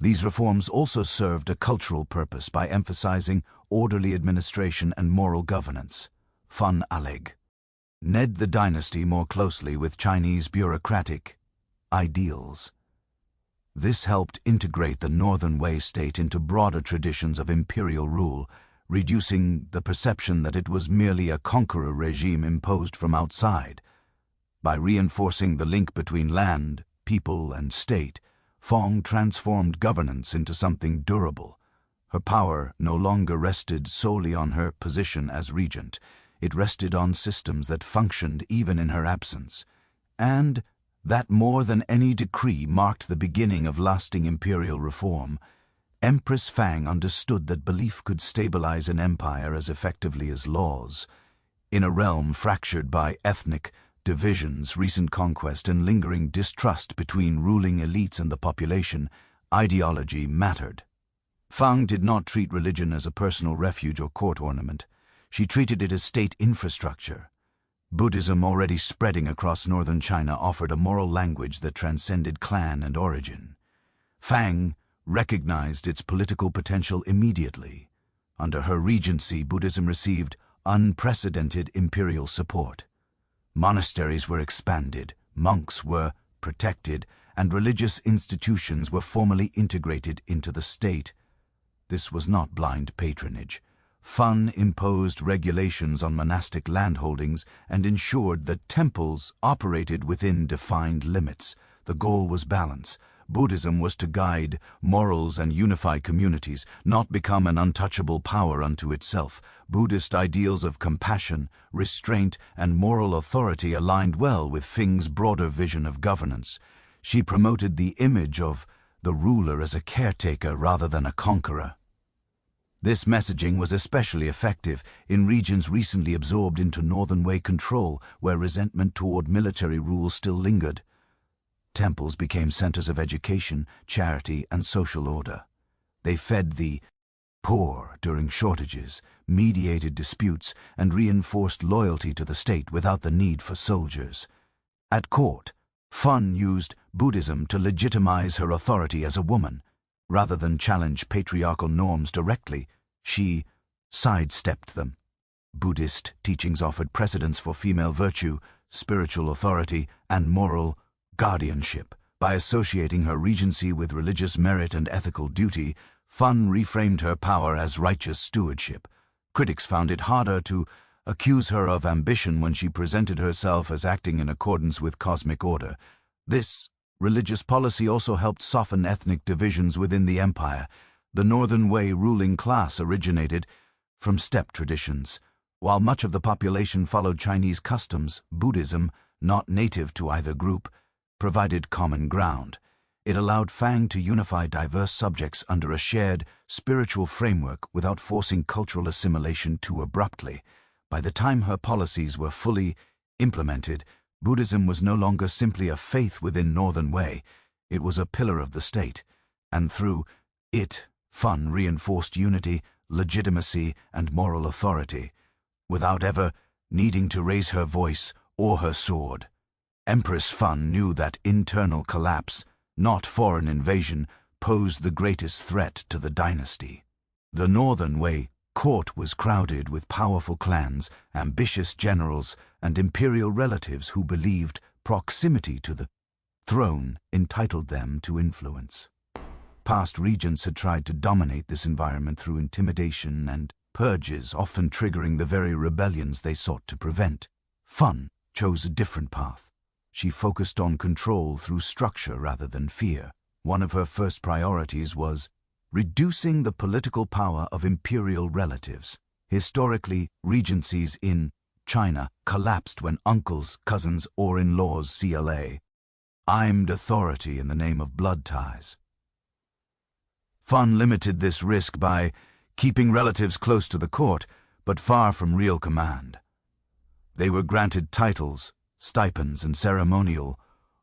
These reforms also served a cultural purpose by emphasizing orderly administration and moral governance. Fun Aleg, knit the dynasty more closely with Chinese bureaucratic ideals. This helped integrate the Northern Wei state into broader traditions of imperial rule, reducing the perception that it was merely a conqueror regime imposed from outside. By reinforcing the link between land, people, and state, Fong transformed governance into something durable. Her power no longer rested solely on her position as regent. It rested on systems that functioned even in her absence. And that more than any decree marked the beginning of lasting imperial reform. Empress Fang understood that belief could stabilize an empire as effectively as laws. In a realm fractured by ethnic divisions, recent conquest, and lingering distrust between ruling elites and the population, ideology mattered. Fang did not treat religion as a personal refuge or court ornament. She treated it as state infrastructure. Buddhism, already spreading across northern China, offered a moral language that transcended clan and origin. Fang recognized its political potential immediately. Under her regency, Buddhism received unprecedented imperial support. Monasteries were expanded, monks were protected, and religious institutions were formally integrated into the state. This was not blind patronage. Fun imposed regulations on monastic landholdings and ensured that temples operated within defined limits. The goal was balance. Buddhism was to guide morals and unify communities, not become an untouchable power unto itself. Buddhist ideals of compassion, restraint, and moral authority aligned well with Feng's broader vision of governance. She promoted the image of the ruler as a caretaker rather than a conqueror. This messaging was especially effective in regions recently absorbed into Northern Wei control, where resentment toward military rule still lingered. Temples became centers of education, charity, and social order. They fed the poor during shortages, mediated disputes, and reinforced loyalty to the state without the need for soldiers. At court, Fun used Buddhism to legitimize her authority as a woman. Rather than challenge patriarchal norms directly, she sidestepped them. Buddhist teachings offered precedence for female virtue, spiritual authority, and moral guardianship. By associating her regency with religious merit and ethical duty, Fun reframed her power as righteous stewardship. Critics found it harder to accuse her of ambition when she presented herself as acting in accordance with cosmic order. This religious policy also helped soften ethnic divisions within the empire. The Northern Wei ruling class originated from steppe traditions. While much of the population followed Chinese customs, Buddhism, not native to either group, provided common ground. It allowed Fang to unify diverse subjects under a shared spiritual framework without forcing cultural assimilation too abruptly. By the time her policies were fully implemented, Buddhism was no longer simply a faith within Northern Wei. It was a pillar of the state, and through it, Fun reinforced unity, legitimacy, and moral authority, without ever needing to raise her voice or her sword. Empress Fun knew that internal collapse, not foreign invasion, posed the greatest threat to the dynasty. The Northern Wei court was crowded with powerful clans, ambitious generals, and imperial relatives who believed proximity to the throne entitled them to influence. Past regents had tried to dominate this environment through intimidation and purges, often triggering the very rebellions they sought to prevent. Fun chose a different path. She focused on control through structure rather than fear. One of her first priorities was reducing the political power of imperial relatives. Historically, regencies in China collapsed when uncles, cousins, or in-laws claimed authority in the name of blood ties. Fun limited this risk by keeping relatives close to the court, but far from real command. They were granted titles, stipends, and ceremonial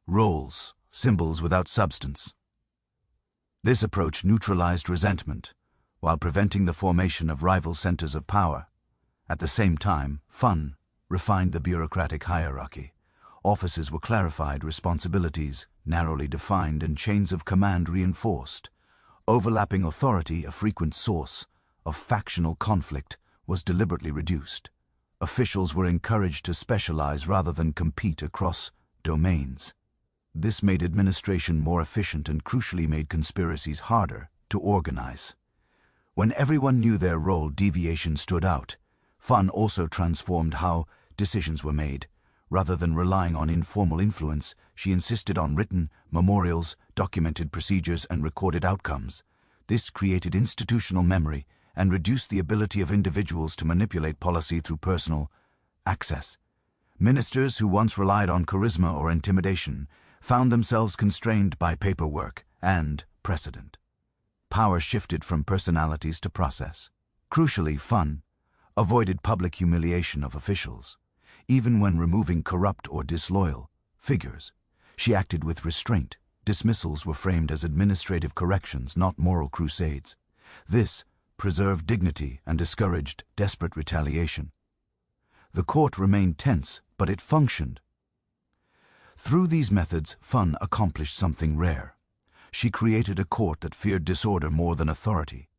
roles, symbols without substance. This approach neutralized resentment, while preventing the formation of rival centers of power. At the same time, Fun refined the bureaucratic hierarchy. Offices were clarified, responsibilities narrowly defined, and chains of command reinforced. Overlapping authority, a frequent source of factional conflict, was deliberately reduced. officials were encouraged to specialize rather than compete across domains. This made administration more efficient and crucially made conspiracies harder to organize. When everyone knew their role, deviation stood out. Fun also transformed how decisions were made. Rather than relying on informal influence, she insisted on written memorials, documented procedures, and recorded outcomes. This created institutional memory and reduced the ability of individuals to manipulate policy through personal access. Ministers who once relied on charisma or intimidation found themselves constrained by paperwork and precedent. Power shifted from personalities to process. Crucially, Fun avoided public humiliation of officials. Even when removing corrupt or disloyal figures, she acted with restraint. Dismissals were framed as administrative corrections, not moral crusades. This preserved dignity and discouraged desperate retaliation. The court remained tense, but it functioned. Through these methods, Fun accomplished something rare. She created a court that feared disorder more than authority.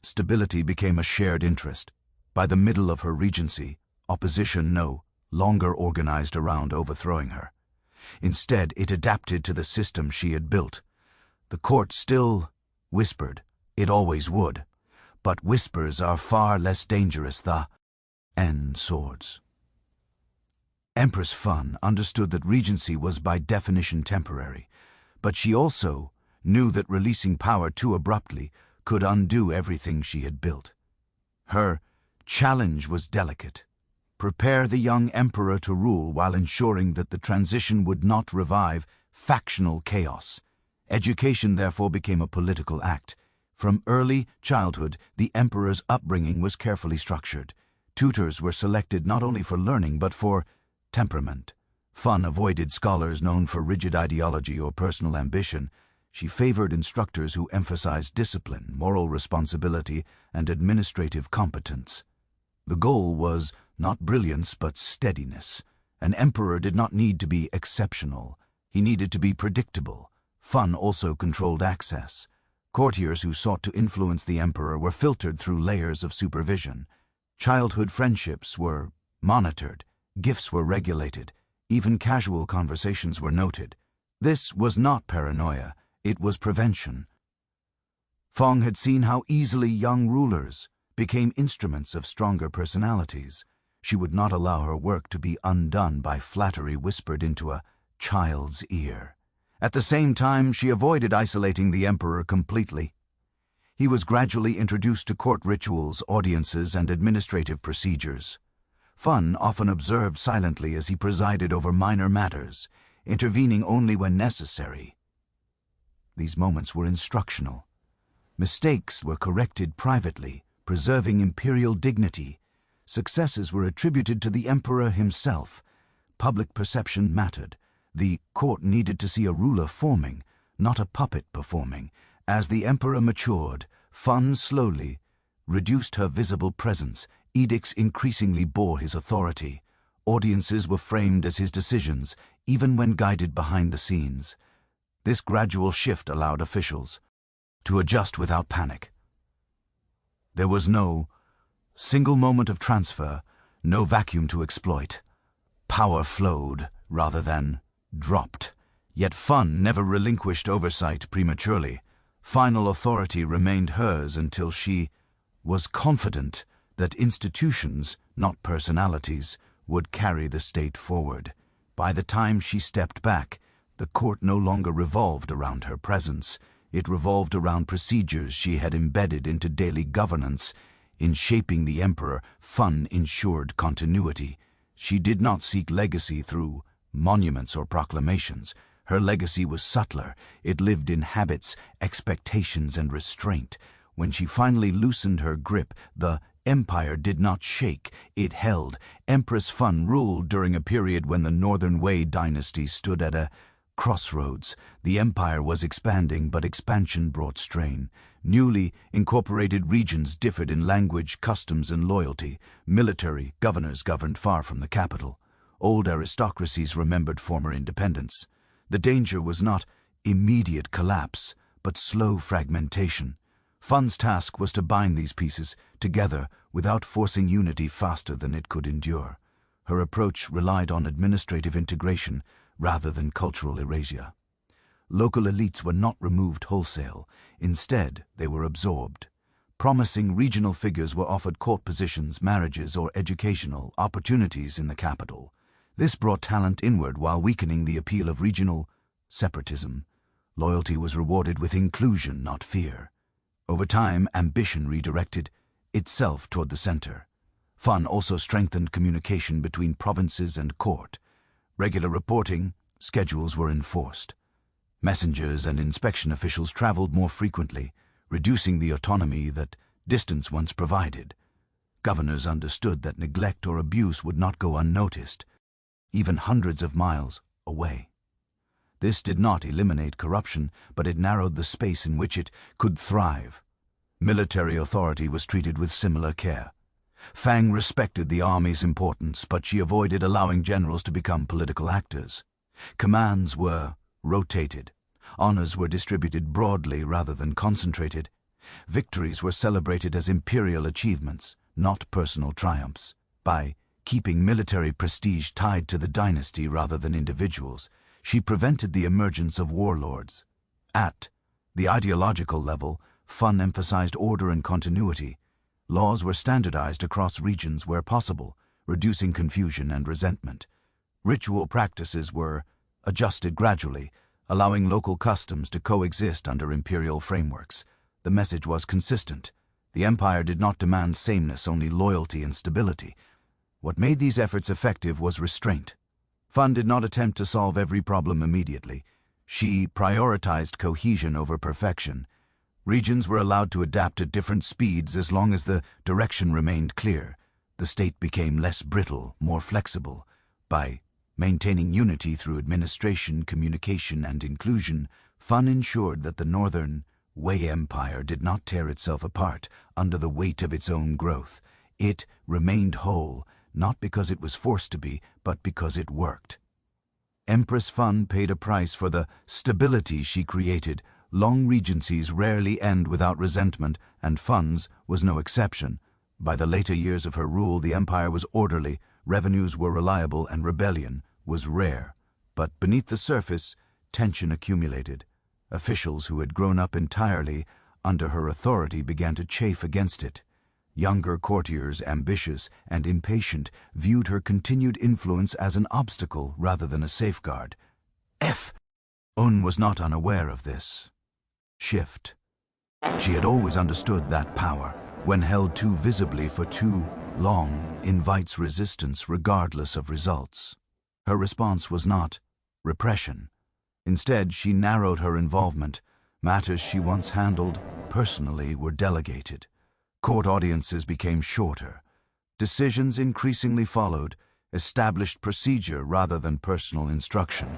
Stability became a shared interest. By the middle of her regency, opposition no longer organized around overthrowing her. Instead, it adapted to the system she had built. The court still whispered. It always would. But whispers are far less dangerous than swords. Empress Fun understood that regency was by definition temporary, but she also knew that releasing power too abruptly could undo everything she had built. Her challenge was delicate. Prepare the young emperor to rule while ensuring that the transition would not revive factional chaos. Education therefore became a political act. From early childhood, the emperor's upbringing was carefully structured. Tutors were selected not only for learning but for temperament. Fun avoided scholars known for rigid ideology or personal ambition. She favored instructors who emphasized discipline, moral responsibility, and administrative competence. The goal was not brilliance but steadiness. An emperor did not need to be exceptional. He needed to be predictable. Fun also controlled access. Courtiers who sought to influence the emperor were filtered through layers of supervision. Childhood friendships were monitored. Gifts were regulated. Even casual conversations were noted. This was not paranoia. It was prevention. Fong had seen how easily young rulers became instruments of stronger personalities. She would not allow her work to be undone by flattery whispered into a child's ear. At the same time, she avoided isolating the emperor completely. He was gradually introduced to court rituals, audiences, and administrative procedures. Fun often observed silently as he presided over minor matters, intervening only when necessary. These moments were instructional. Mistakes were corrected privately, preserving imperial dignity. Successes were attributed to the emperor himself. Public perception mattered. The court needed to see a ruler forming, not a puppet performing. As the emperor matured, Fun slowly reduced her visible presence. Edicts increasingly bore his authority. Audiences were framed as his decisions, even when guided behind the scenes. This gradual shift allowed officials to adjust without panic. There was no single moment of transfer, no vacuum to exploit. Power flowed rather than dropped. Yet Fun never relinquished oversight prematurely. Final authority remained hers until she was confident that institutions, not personalities, would carry the state forward. By the time she stepped back, the court no longer revolved around her presence. It revolved around procedures she had embedded into daily governance. In shaping the emperor, Fun ensured continuity. She did not seek legacy through monuments or proclamations. Her legacy was subtler. It lived in habits, expectations, and restraint. When she finally loosened her grip, the empire did not shake, it held. Empress Fun ruled during a period when the Northern Wei dynasty stood at a crossroads. The empire was expanding, but expansion brought strain. Newly incorporated regions differed in language, customs, and loyalty. Military governors governed far from the capital. Old aristocracies remembered former independence. The danger was not immediate collapse, but slow fragmentation. Fun's task was to bind these pieces together without forcing unity faster than it could endure. Her approach relied on administrative integration rather than cultural erasure. Local elites were not removed wholesale. Instead, they were absorbed. Promising regional figures were offered court positions, marriages, or educational opportunities in the capital. This brought talent inward while weakening the appeal of regional separatism. Loyalty was rewarded with inclusion, not fear. Over time, ambition redirected itself toward the center. Fun also strengthened communication between provinces and court. Regular reporting schedules were enforced. Messengers and inspection officials traveled more frequently, reducing the autonomy that distance once provided. Governors understood that neglect or abuse would not go unnoticed, even hundreds of miles away. This did not eliminate corruption, but it narrowed the space in which it could thrive. Military authority was treated with similar care. Fang respected the army's importance, but she avoided allowing generals to become political actors. Commands were rotated. Honors were distributed broadly rather than concentrated. Victories were celebrated as imperial achievements, not personal triumphs. By keeping military prestige tied to the dynasty rather than individuals, she prevented the emergence of warlords. At the ideological level, Fun emphasized order and continuity. Laws were standardized across regions where possible, reducing confusion and resentment. Ritual practices were adjusted gradually, allowing local customs to coexist under imperial frameworks. The message was consistent. The empire did not demand sameness, only loyalty and stability. What made these efforts effective was restraint. Fun did not attempt to solve every problem immediately. She prioritized cohesion over perfection. Regions were allowed to adapt at different speeds as long as the direction remained clear. The state became less brittle, more flexible. By maintaining unity through administration, communication, and inclusion, Fun ensured that the Northern Wei Empire did not tear itself apart under the weight of its own growth. It remained whole, not because it was forced to be, but because it worked. Empress Fun paid a price for the stability she created. Long regencies rarely end without resentment, and Fun's was no exception. By the later years of her rule, the empire was orderly, revenues were reliable, and rebellion was rare. But beneath the surface, tension accumulated. Officials who had grown up entirely under her authority began to chafe against it. Younger courtiers, ambitious and impatient, viewed her continued influence as an obstacle rather than a safeguard. Un was not unaware of this shift. She had always understood that power, when held too visibly for too long, invites resistance regardless of results. Her response was not repression. Instead, she narrowed her involvement. Matters she once handled personally were delegated. Court audiences became shorter. Decisions increasingly followed established procedure rather than personal instruction.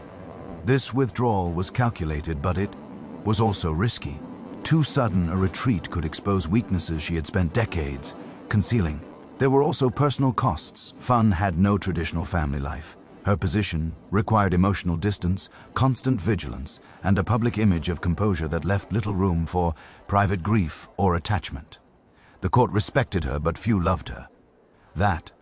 This withdrawal was calculated, but it was also risky. Too sudden a retreat could expose weaknesses she had spent decades concealing. There were also personal costs. Fun had no traditional family life. Her position required emotional distance, constant vigilance, and a public image of composure that left little room for private grief or attachment. The court respected her, but few loved her. That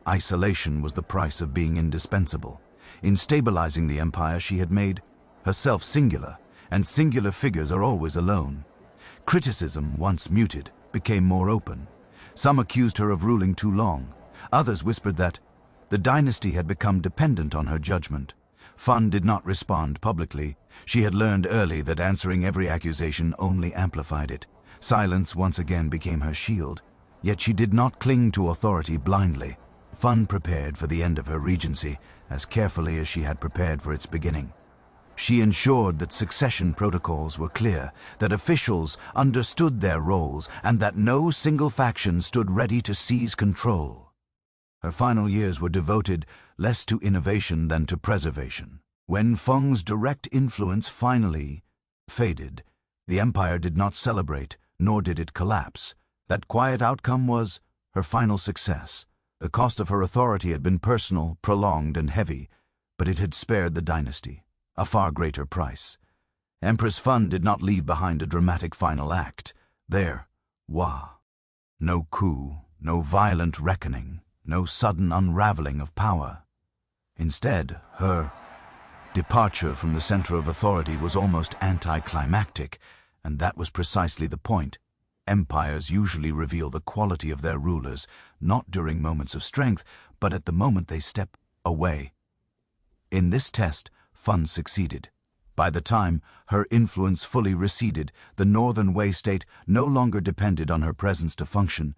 isolation was the price of being indispensable. In stabilizing the empire, she had made herself singular, and singular figures are always alone. Criticism, once muted, became more open. Some accused her of ruling too long. Others whispered that the dynasty had become dependent on her judgment. Fun did not respond publicly. She had learned early that answering every accusation only amplified it. Silence once again became her shield. Yet she did not cling to authority blindly. Fun prepared for the end of her regency as carefully as she had prepared for its beginning. She ensured that succession protocols were clear, that officials understood their roles, and that no single faction stood ready to seize control. Her final years were devoted less to innovation than to preservation. When Feng's direct influence finally faded, the empire did not celebrate, nor did it collapse. That quiet outcome was her final success. The cost of her authority had been personal, prolonged, and heavy, but it had spared the dynasty a far greater price. Empress Fun did not leave behind a dramatic final act. There, Wa. No coup, no violent reckoning, no sudden unraveling of power. Instead, her departure from the center of authority was almost anticlimactic, and that was precisely the point. Empires usually reveal the quality of their rulers, not during moments of strength, but at the moment they step away. In this test, Fun succeeded. By the time her influence fully receded, the Northern Wei state no longer depended on her presence to function.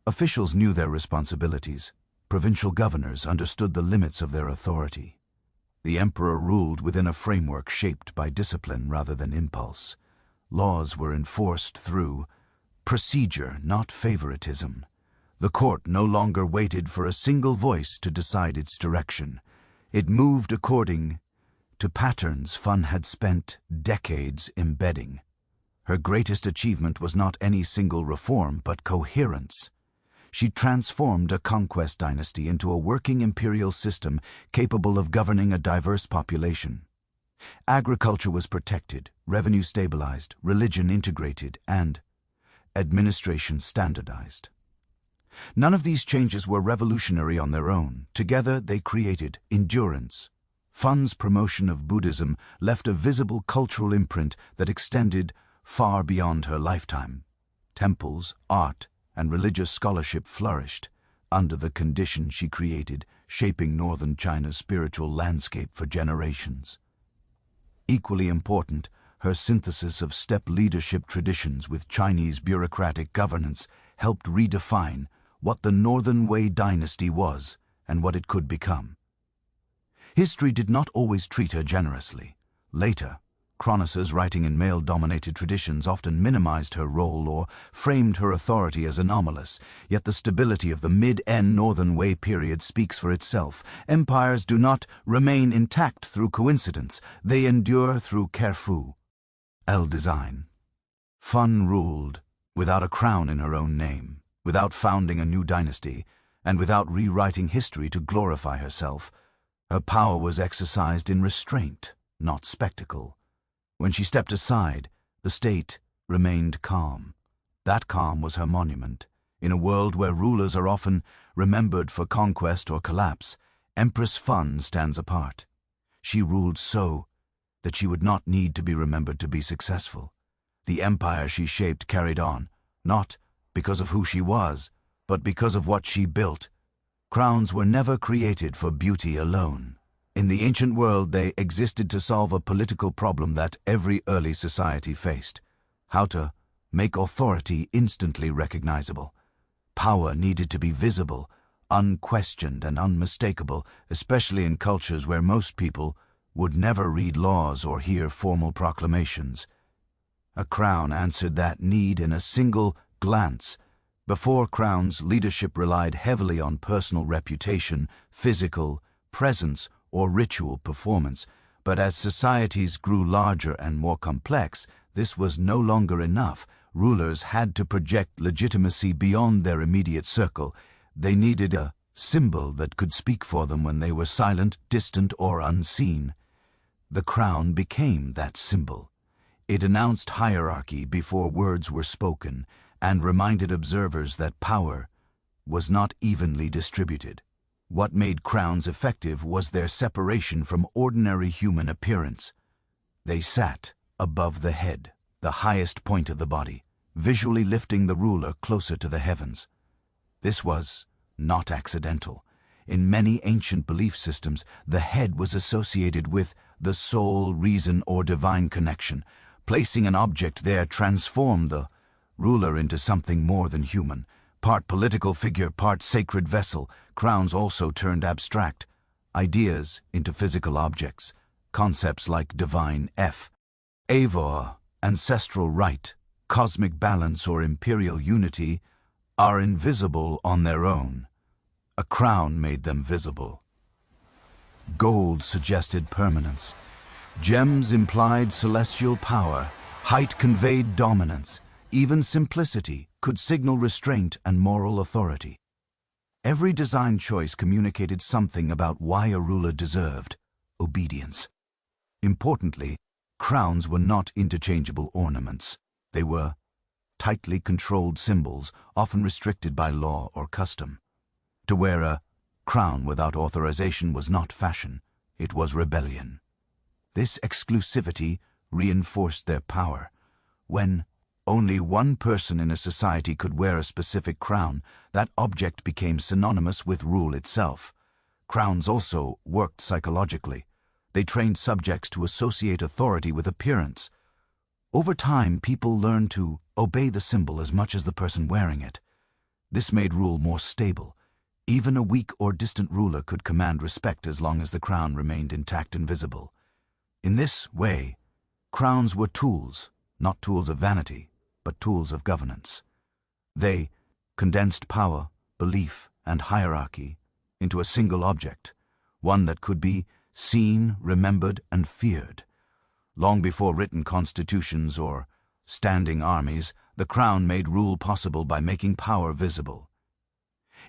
Officials knew their responsibilities. Provincial governors understood the limits of their authority. The emperor ruled within a framework shaped by discipline rather than impulse. Laws were enforced through procedure, not favoritism. The court no longer waited for a single voice to decide its direction. It moved according to patterns Fun had spent decades embedding. Her greatest achievement was not any single reform, but coherence. She transformed a conquest dynasty into a working imperial system capable of governing a diverse population. Agriculture was protected, revenue stabilized, religion integrated, and administration standardized. None of these changes were revolutionary on their own. Together they created endurance. Fun's promotion of Buddhism left a visible cultural imprint that extended far beyond her lifetime. Temples, art, and religious scholarship flourished under the conditions she created, shaping northern China's spiritual landscape for generations. Equally important, her synthesis of steppe leadership traditions with Chinese bureaucratic governance helped redefine what the Northern Wei dynasty was and what it could become. History did not always treat her generously. Later, chroniclers writing in male-dominated traditions often minimized her role or framed her authority as anomalous, yet the stability of the mid-end Northern Wei period speaks for itself. Empires do not remain intact through coincidence, they endure through careful design. Fun ruled without a crown in her own name, without founding a new dynasty, and without rewriting history to glorify herself. Her power was exercised in restraint, not spectacle. When she stepped aside, the state remained calm. That calm was her monument. In a world where rulers are often remembered for conquest or collapse, Empress Fun stands apart. She ruled so that she would not need to be remembered to be successful. The empire she shaped carried on, not because of who she was, but because of what she built. Crowns were never created for beauty alone. In the ancient world, they existed to solve a political problem that every early society faced: how to make authority instantly recognizable. Power needed to be visible, unquestioned and unmistakable, especially in cultures where most people would never read laws or hear formal proclamations. A crown answered that need in a single glance. Before crowns, leadership relied heavily on personal reputation, physical presence, or ritual performance, but as societies grew larger and more complex, this was no longer enough. Rulers had to project legitimacy beyond their immediate circle. They needed a symbol that could speak for them when they were silent, distant, or unseen. The crown became that symbol. It announced hierarchy before words were spoken and reminded observers that power was not evenly distributed. What made crowns effective was their separation from ordinary human appearance. They sat above the head, the highest point of the body, visually lifting the ruler closer to the heavens. This was not accidental. In many ancient belief systems, the head was associated with the soul, reason, or divine connection. Placing an object there transformed the ruler into something more than human. Part political figure, part sacred vessel, crowns also turned abstract ideas into physical objects. Concepts like divine Avor, ancestral right, cosmic balance, or imperial unity are invisible on their own. A crown made them visible. Gold suggested permanence. Gems implied celestial power. Height conveyed dominance. Even simplicity could signal restraint and moral authority. Every design choice communicated something about why a ruler deserved obedience. Importantly, crowns were not interchangeable ornaments. They were tightly controlled symbols, often restricted by law or custom. To wear a crown without authorization was not fashion, it was rebellion. This exclusivity reinforced their power. When only one person in a society could wear a specific crown, that object became synonymous with rule itself. Crowns also worked psychologically. They trained subjects to associate authority with appearance. Over time, people learned to obey the symbol as much as the person wearing it. This made rule more stable. Even a weak or distant ruler could command respect as long as the crown remained intact and visible. In this way, crowns were tools, not tools of vanity, but tools of governance. They condensed power, belief, and hierarchy into a single object, one that could be seen, remembered, and feared. Long before written constitutions or standing armies, the crown made rule possible by making power visible.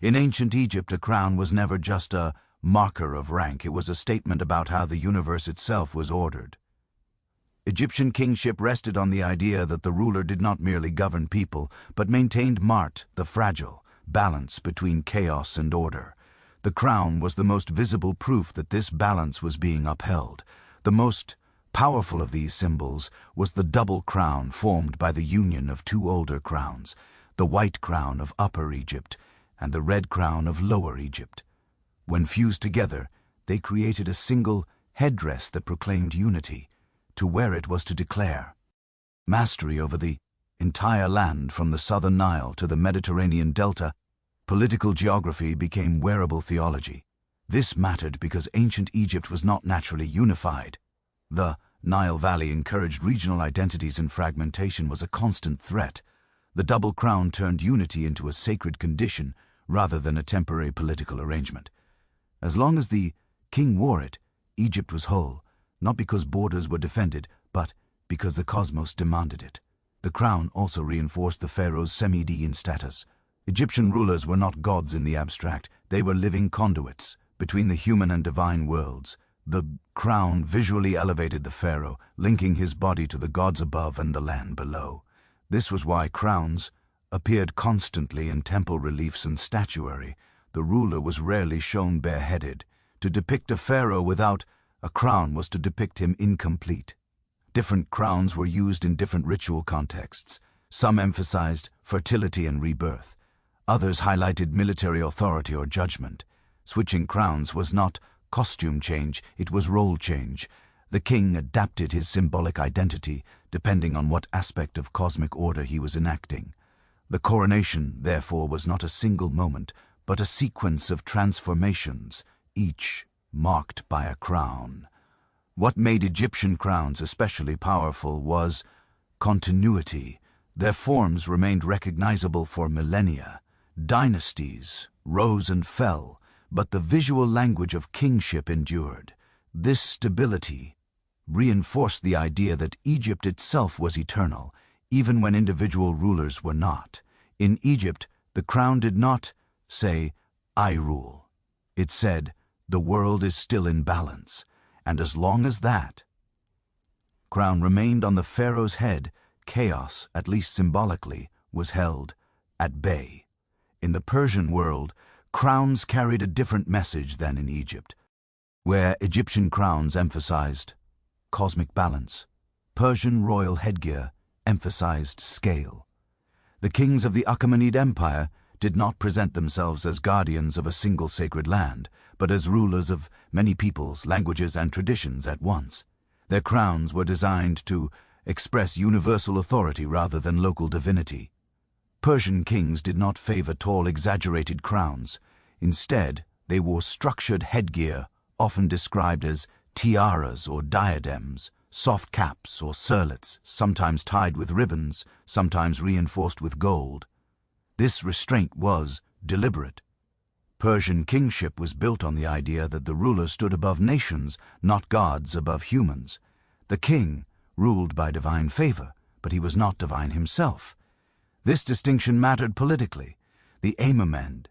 In ancient Egypt, a crown was never just a marker of rank, it was a statement about how the universe itself was ordered. Egyptian kingship rested on the idea that the ruler did not merely govern people, but maintained Mart, the fragile, balance between chaos and order. The crown was the most visible proof that this balance was being upheld. The most powerful of these symbols was the double crown formed by the union of two older crowns, the white crown of Upper Egypt and the red crown of Lower Egypt. When fused together, they created a single headdress that proclaimed unity. To wear it was to declare mastery over the entire land from the southern Nile to the Mediterranean delta. Political geography became wearable theology. This mattered because ancient Egypt was not naturally unified. The Nile Valley encouraged regional identities and fragmentation was a constant threat. The double crown turned unity into a sacred condition rather than a temporary political arrangement. As long as the king wore it, Egypt was whole, not because borders were defended, but because the cosmos demanded it. The crown also reinforced the pharaoh's semi-dean status. Egyptian rulers were not gods in the abstract, they were living conduits between the human and divine worlds. The crown visually elevated the pharaoh, linking his body to the gods above and the land below. This was why crowns appeared constantly in temple reliefs and statuary. The ruler was rarely shown bareheaded. To depict a pharaoh without a crown was to depict him incomplete. Different crowns were used in different ritual contexts. Some emphasized fertility and rebirth. Others highlighted military authority or judgment. Switching crowns was not costume change, it was role change. The king adapted his symbolic identity depending on what aspect of cosmic order he was enacting. The coronation, therefore, was not a single moment, but a sequence of transformations, each marked by a crown. What made Egyptian crowns especially powerful was continuity. Their forms remained recognizable for millennia. Dynasties rose and fell, but the visual language of kingship endured. This stability reinforced the idea that Egypt itself was eternal, even when individual rulers were not. In Egypt, the crown did not say, "I rule." It said, "The world is still in balance," and as long as that crown remained on the pharaoh's head, chaos, at least symbolically, was held at bay. In the Persian world, crowns carried a different message than in Egypt. Where Egyptian crowns emphasized cosmic balance, Persian royal headgear emphasized scale. The kings of the Achaemenid Empire did not present themselves as guardians of a single sacred land, but as rulers of many peoples, languages, and traditions at once. Their crowns were designed to express universal authority rather than local divinity. Persian kings did not favor tall, exaggerated crowns. Instead, they wore structured headgear, often described as tiaras or diadems, soft caps or circlets, sometimes tied with ribbons, sometimes reinforced with gold. This restraint was deliberate. Persian kingship was built on the idea that the ruler stood above nations, not gods above humans. The king ruled by divine favor, but he was not divine himself. This distinction mattered politically. The Achaemenid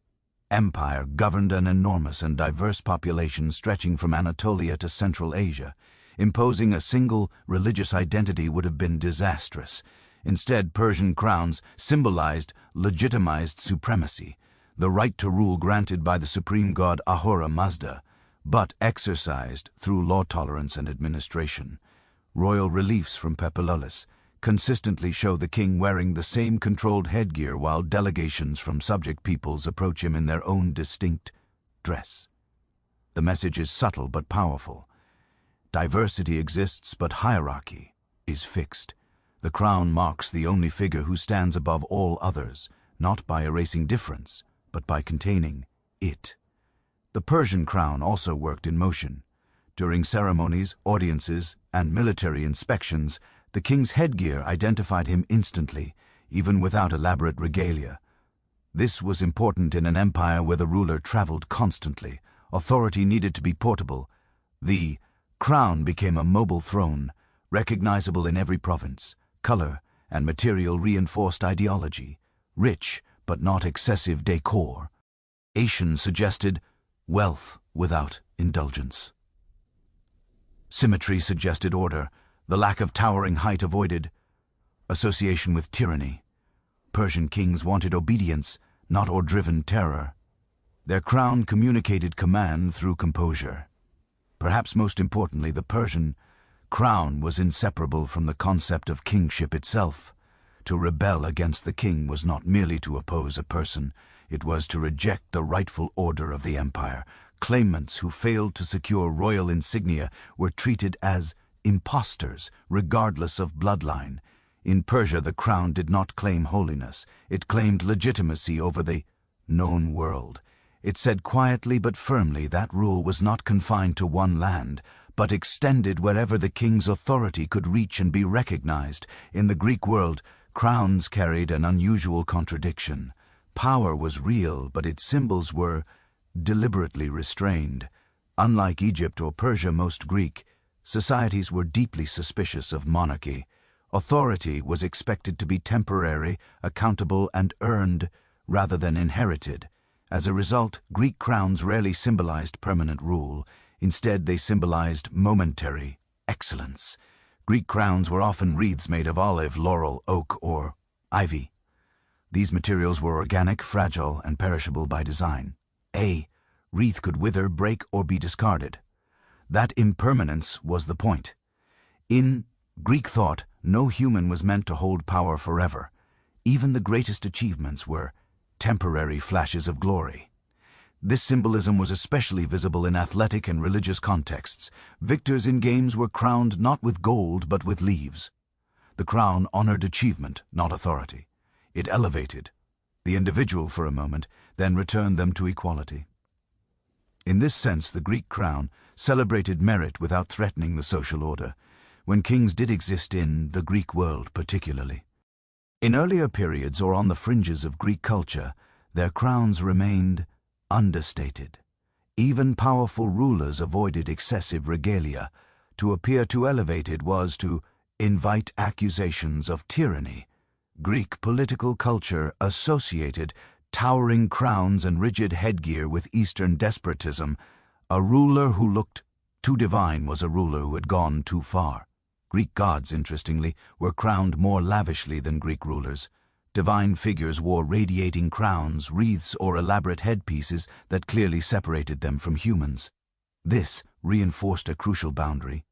Empire governed an enormous and diverse population stretching from Anatolia to Central Asia. Imposing a single religious identity would have been disastrous. Instead, Persian crowns symbolized legitimized supremacy, the right to rule granted by the supreme god Ahura Mazda, but exercised through law tolerance and administration. Royal reliefs from Pepilolis consistently show the king wearing the same controlled headgear while delegations from subject peoples approach him in their own distinct dress. The message is subtle but powerful. Diversity exists, but hierarchy is fixed. The crown marks the only figure who stands above all others, not by erasing difference, but by containing it. The Persian crown also worked in motion. During ceremonies, audiences, and military inspections, the king's headgear identified him instantly, even without elaborate regalia. This was important in an empire where the ruler traveled constantly. Authority needed to be portable. The crown became a mobile throne, recognizable in every province. Color and material reinforced ideology. Rich, but not excessive decor. Asian suggested wealth without indulgence. Symmetry suggested order. The lack of towering height avoided association with tyranny. Persian kings wanted obedience, not or-driven terror. Their crown communicated command through composure. Perhaps most importantly, the Persian crown was inseparable from the concept of kingship itself. To rebel against the king was not merely to oppose a person, it was to reject the rightful order of the empire. Claimants who failed to secure royal insignia were treated as impostors, regardless of bloodline. In Persia, the crown did not claim holiness. It claimed legitimacy over the known world. It said quietly but firmly that rule was not confined to one land, but extended wherever the king's authority could reach and be recognized. In the Greek world, crowns carried an unusual contradiction. Power was real, but its symbols were deliberately restrained. Unlike Egypt or Persia, most Greek societies were deeply suspicious of monarchy. Authority was expected to be temporary, accountable, and earned rather than inherited. As a result, Greek crowns rarely symbolized permanent rule. Instead, they symbolized momentary excellence. Greek crowns were often wreaths made of olive, laurel, oak, or ivy. These materials were organic, fragile, and perishable by design. A wreath could wither, break, or be discarded. That impermanence was the point. In Greek thought, no human was meant to hold power forever. Even the greatest achievements were temporary flashes of glory. This symbolism was especially visible in athletic and religious contexts. Victors in games were crowned not with gold but with leaves. The crown honored achievement, not authority. It elevated the individual for a moment, then returned them to equality. In this sense, the Greek crown celebrated merit without threatening the social order, when kings did exist in the Greek world particularly. In earlier periods or on the fringes of Greek culture, their crowns remained understated. Even powerful rulers avoided excessive regalia. To appear too elevated was to invite accusations of tyranny. Greek political culture associated towering crowns and rigid headgear with Eastern despotism. A ruler who looked too divine was a ruler who had gone too far. Greek gods, interestingly, were crowned more lavishly than Greek rulers. Divine figures wore radiating crowns, wreaths, or elaborate headpieces that clearly separated them from humans. This reinforced a crucial boundary.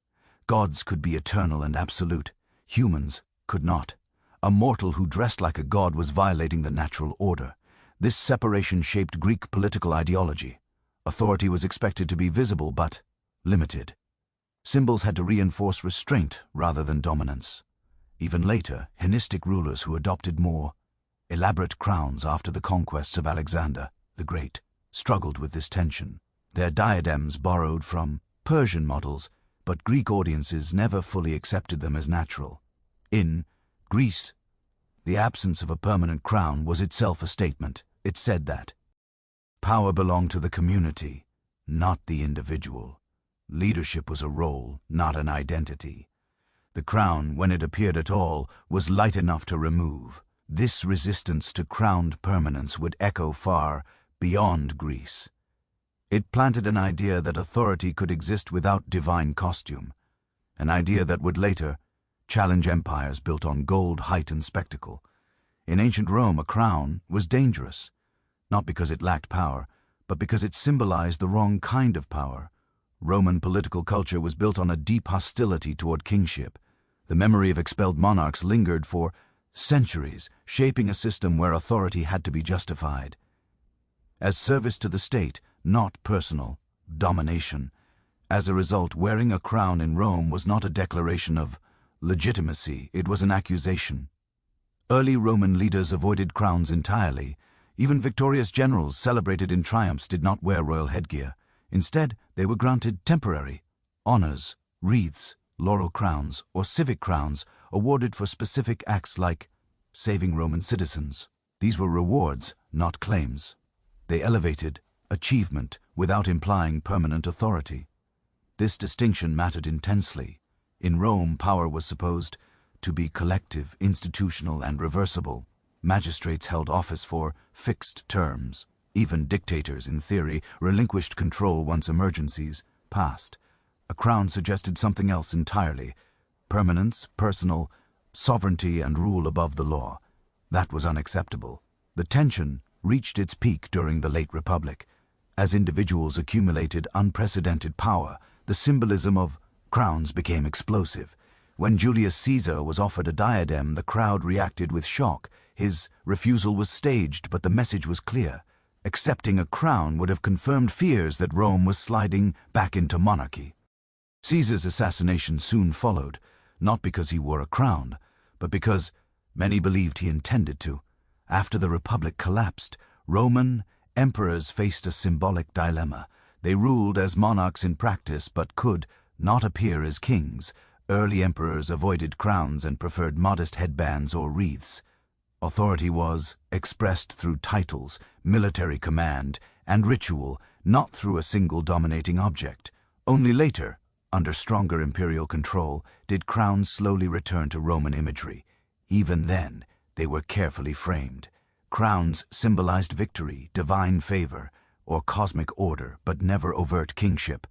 Gods could be eternal and absolute. Humans could not. A mortal who dressed like a god was violating the natural order. This separation shaped Greek political ideology. Authority was expected to be visible but limited. Symbols had to reinforce restraint rather than dominance. Even later, Hellenistic rulers who adopted more elaborate crowns after the conquests of Alexander the Great struggled with this tension. Their diadems borrowed from Persian models, but Greek audiences never fully accepted them as natural. In Greece, the absence of a permanent crown was itself a statement. It said that power belonged to the community, not the individual. Leadership was a role, not an identity. The crown, when it appeared at all, was light enough to remove. This resistance to crowned permanence would echo far beyond Greece. It planted an idea that authority could exist without divine costume, an idea that would later challenge empires built on gold, height, and spectacle. In ancient Rome, a crown was dangerous, not because it lacked power, but because it symbolized the wrong kind of power. Roman political culture was built on a deep hostility toward kingship. The memory of expelled monarchs lingered for centuries, shaping a system where authority had to be justified as service to the state, not personal domination. As a result, wearing a crown in Rome was not a declaration of legitimacy, it was an accusation. Early Roman leaders avoided crowns entirely. Even victorious generals celebrated in triumphs did not wear royal headgear. Instead, they were granted temporary honors, wreaths, laurel crowns, or civic crowns awarded for specific acts like saving Roman citizens. These were rewards, not claims. They elevated achievement without implying permanent authority. This distinction mattered intensely. In Rome, power was supposed to be collective, institutional, and reversible. Magistrates held office for fixed terms. Even dictators, in theory, relinquished control once emergencies passed. A crown suggested something else entirely: permanence, personal sovereignty, and rule above the law. That was unacceptable. The tension reached its peak during the late Republic. As individuals accumulated unprecedented power, the symbolism of crowns became explosive. When Julius Caesar was offered a diadem, the crowd reacted with shock. His refusal was staged, but the message was clear. Accepting a crown would have confirmed fears that Rome was sliding back into monarchy. Caesar's assassination soon followed, not because he wore a crown, but because many believed he intended to. After the Republic collapsed, Roman emperors faced a symbolic dilemma. They ruled as monarchs in practice, but could not appear as kings. Early emperors avoided crowns and preferred modest headbands or wreaths. Authority was expressed through titles, military command, and ritual, not through a single dominating object. Only later, under stronger imperial control, did crowns slowly return to Roman imagery. Even then, they were carefully framed. Crowns symbolized victory, divine favor, or cosmic order, but never overt kingship.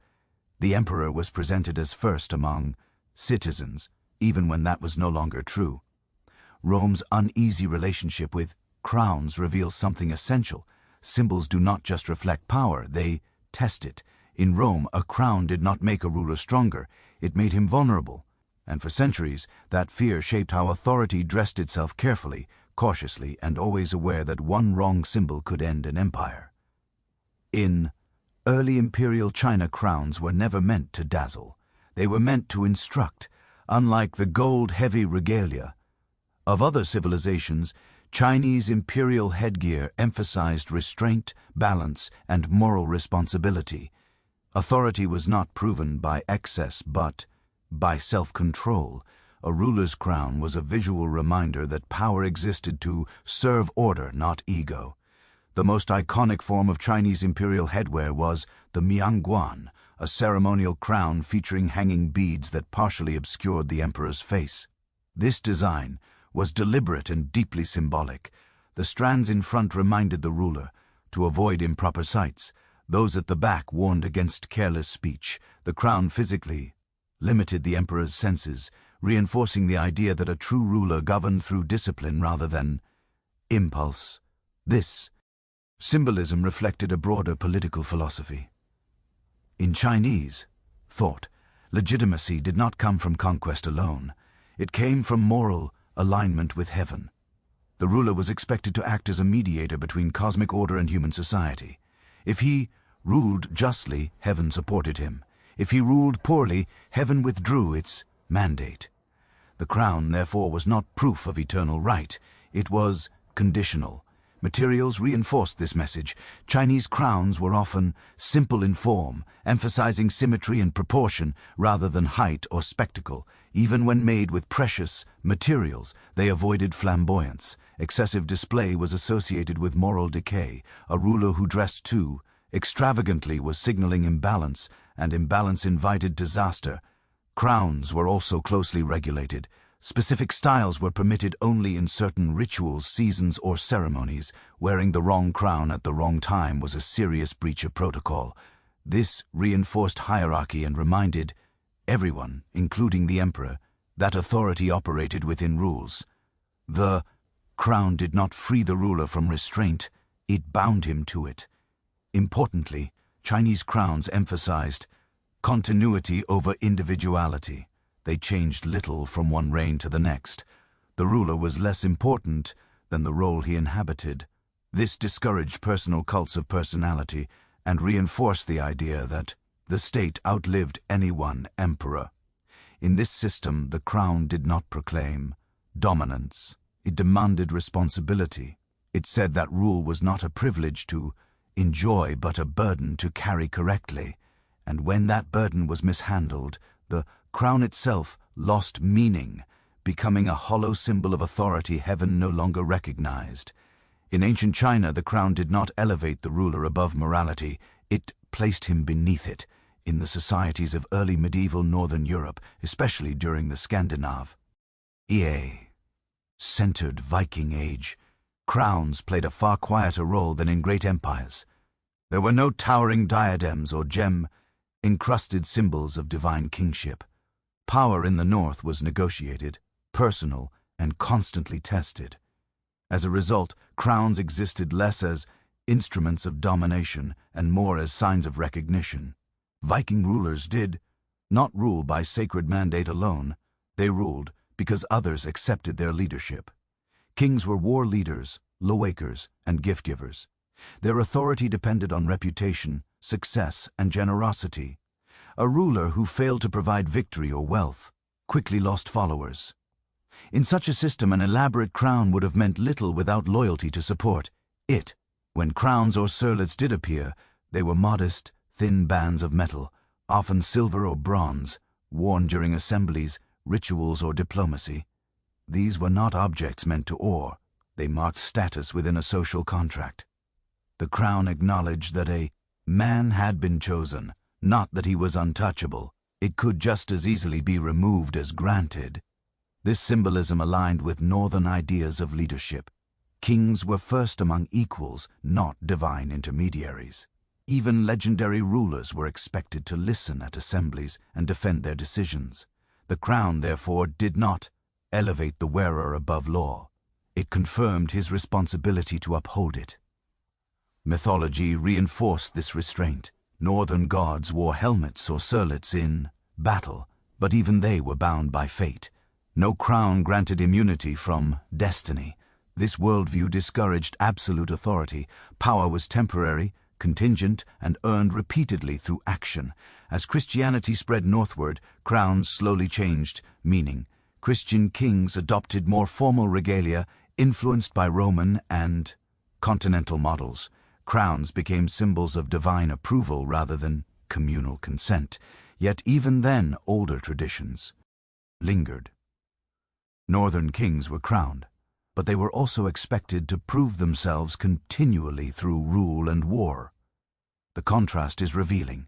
The emperor was presented as first among citizens, even when that was no longer true. Rome's uneasy relationship with crowns reveals something essential. Symbols do not just reflect power, they test it. In Rome, a crown did not make a ruler stronger, it made him vulnerable. And for centuries, that fear shaped how authority dressed itself carefully, cautiously, and always aware that one wrong symbol could end an empire. In early imperial China, crowns were never meant to dazzle. They were meant to instruct. Unlike the gold-heavy regalia of other civilizations, Chinese imperial headgear emphasized restraint, balance, and moral responsibility. Authority was not proven by excess, but by self-control. A ruler's crown was a visual reminder that power existed to serve order, not ego. The most iconic form of Chinese imperial headwear was the miangguan, a ceremonial crown featuring hanging beads that partially obscured the emperor's face. This design was deliberate and deeply symbolic. The strands in front reminded the ruler to avoid improper sights. Those at the back warned against careless speech. The crown physically limited the emperor's senses, reinforcing the idea that a true ruler governed through discipline rather than impulse. This symbolism reflected a broader political philosophy. In Chinese thought, legitimacy did not come from conquest alone. It came from moral alignment with heaven. The ruler was expected to act as a mediator between cosmic order and human society. If he ruled justly, heaven supported him. If he ruled poorly, heaven withdrew its mandate. The crown, therefore, was not proof of eternal right. It was conditional. Materials reinforced this message. Chinese crowns were often simple in form, emphasizing symmetry and proportion rather than height or spectacle. Even when made with precious materials, they avoided flamboyance. Excessive display was associated with moral decay. A ruler who dressed too extravagantly was signaling imbalance, and imbalance invited disaster. Crowns were also closely regulated. Specific styles were permitted only in certain rituals, seasons, or ceremonies. Wearing the wrong crown at the wrong time was a serious breach of protocol. This reinforced hierarchy and reminded everyone, including the emperor, That authority operated within rules. The crown did not free the ruler from restraint, it bound him to it. Importantly, Chinese crowns emphasized continuity over individuality. They changed little from one reign to the next. The ruler was less important than the role he inhabited. This discouraged personal cults of personality and reinforced the idea that the state outlived any one emperor. In this system, the crown did not proclaim dominance. It demanded responsibility. It said that rule was not a privilege to enjoy, but a burden to carry correctly. And when that burden was mishandled, the crown itself lost meaning, becoming a hollow symbol of authority heaven no longer recognized. In ancient China, the crown did not elevate the ruler above morality, it placed him beneath it. In the societies of early medieval Northern Europe, especially during the Scandinave, centered Viking Age, crowns played a far quieter role than in great empires. There were no towering diadems or gem-encrusted symbols of divine kingship. Power in the north was negotiated, personal, and constantly tested. As a result, crowns existed less as instruments of domination and more as signs of recognition. Viking rulers did not rule by sacred mandate alone. They ruled because others accepted their leadership. Kings were war leaders, lawakers, and gift-givers. Their authority depended on reputation, success, and generosity. A ruler who failed to provide victory or wealth quickly lost followers. In such a system, an elaborate crown would have meant little without loyalty to support it. When crowns or surlets did appear, they were modest, thin bands of metal, often silver or bronze, worn during assemblies, rituals, or diplomacy. These were not objects meant to awe. They marked status within a social contract. The crown acknowledged that a man had been chosen, not that he was untouchable. It could just as easily be removed as granted. This symbolism aligned with northern ideas of leadership. Kings were first among equals, not divine intermediaries. Even legendary rulers were expected to listen at assemblies and defend their decisions. The crown, therefore, did not elevate the wearer above law. It confirmed his responsibility to uphold it. Mythology reinforced this restraint. Northern gods wore helmets or surlets in battle, but even they were bound by fate. No crown granted immunity from destiny. This worldview discouraged absolute authority. Power was temporary, contingent, and earned repeatedly through action. As Christianity spread northward, crowns slowly changed meaning. Christian kings adopted more formal regalia, influenced by Roman and continental models. Crowns became symbols of divine approval rather than communal consent. Yet even then, older traditions lingered. Northern kings were crowned, but they were also expected to prove themselves continually through rule and war. The contrast is revealing.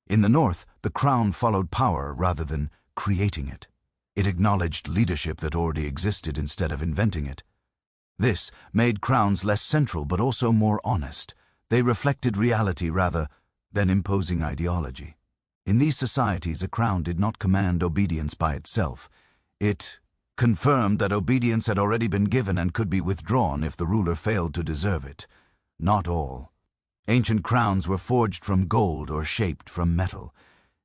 In the north, the crown followed power rather than creating it. It acknowledged leadership that already existed instead of inventing it. This made crowns less central but also more honest. They reflected reality rather than imposing ideology. In these societies, a crown did not command obedience by itself. It confirmed that obedience had already been given and could be withdrawn if the ruler failed to deserve it. Not all. Ancient crowns were forged from gold or shaped from metal.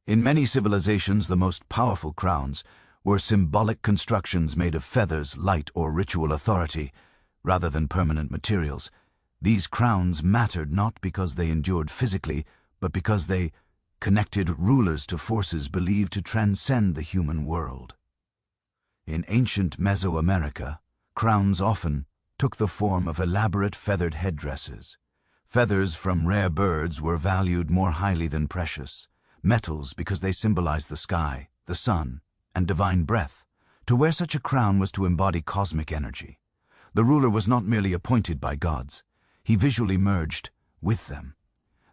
In many civilizations, the most powerful crowns were symbolic constructions made of feathers, light, or ritual authority, rather than permanent materials. These crowns mattered not because they endured physically, but because they connected rulers to forces believed to transcend the human world. In ancient Mesoamerica, crowns often took the form of elaborate feathered headdresses. Feathers from rare birds were valued more highly than precious metals because they symbolized the sky, the sun, and divine breath. To wear such a crown was to embody cosmic energy. The ruler was not merely appointed by gods. He visually merged with them.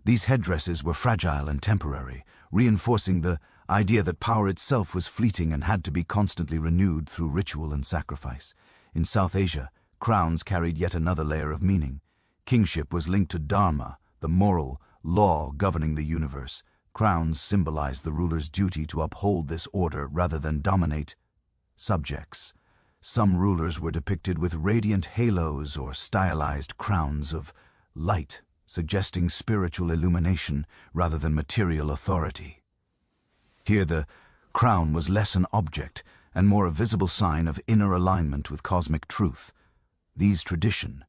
These headdresses were fragile and temporary, reinforcing the idea that power itself was fleeting and had to be constantly renewed through ritual and sacrifice. In South Asia, crowns carried yet another layer of meaning. Kingship was linked to dharma, the moral law governing the universe. Crowns symbolized the ruler's duty to uphold this order rather than dominate subjects. Some rulers were depicted with radiant halos or stylized crowns of light, suggesting spiritual illumination rather than material authority. Here the crown was less an object and more a visible sign of inner alignment with cosmic truth. These traditions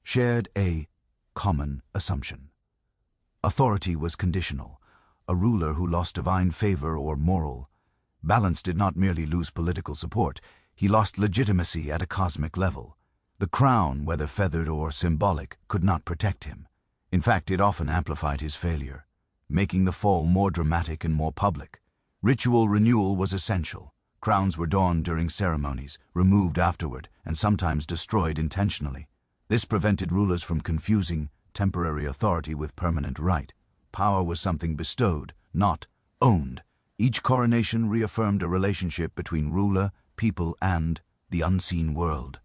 shared a common assumption. Authority was conditional. A ruler who lost divine favor or moral balance did not merely lose political support, he lost legitimacy at a cosmic level. The crown, whether feathered or symbolic, could not protect him. In fact, it often amplified his failure, making the fall more dramatic and more public. Ritual renewal was essential. Crowns were donned during ceremonies, removed afterward, and sometimes destroyed intentionally. This prevented rulers from confusing temporary authority with permanent right. Power was something bestowed, not owned. Each coronation reaffirmed a relationship between ruler, people, and the unseen world.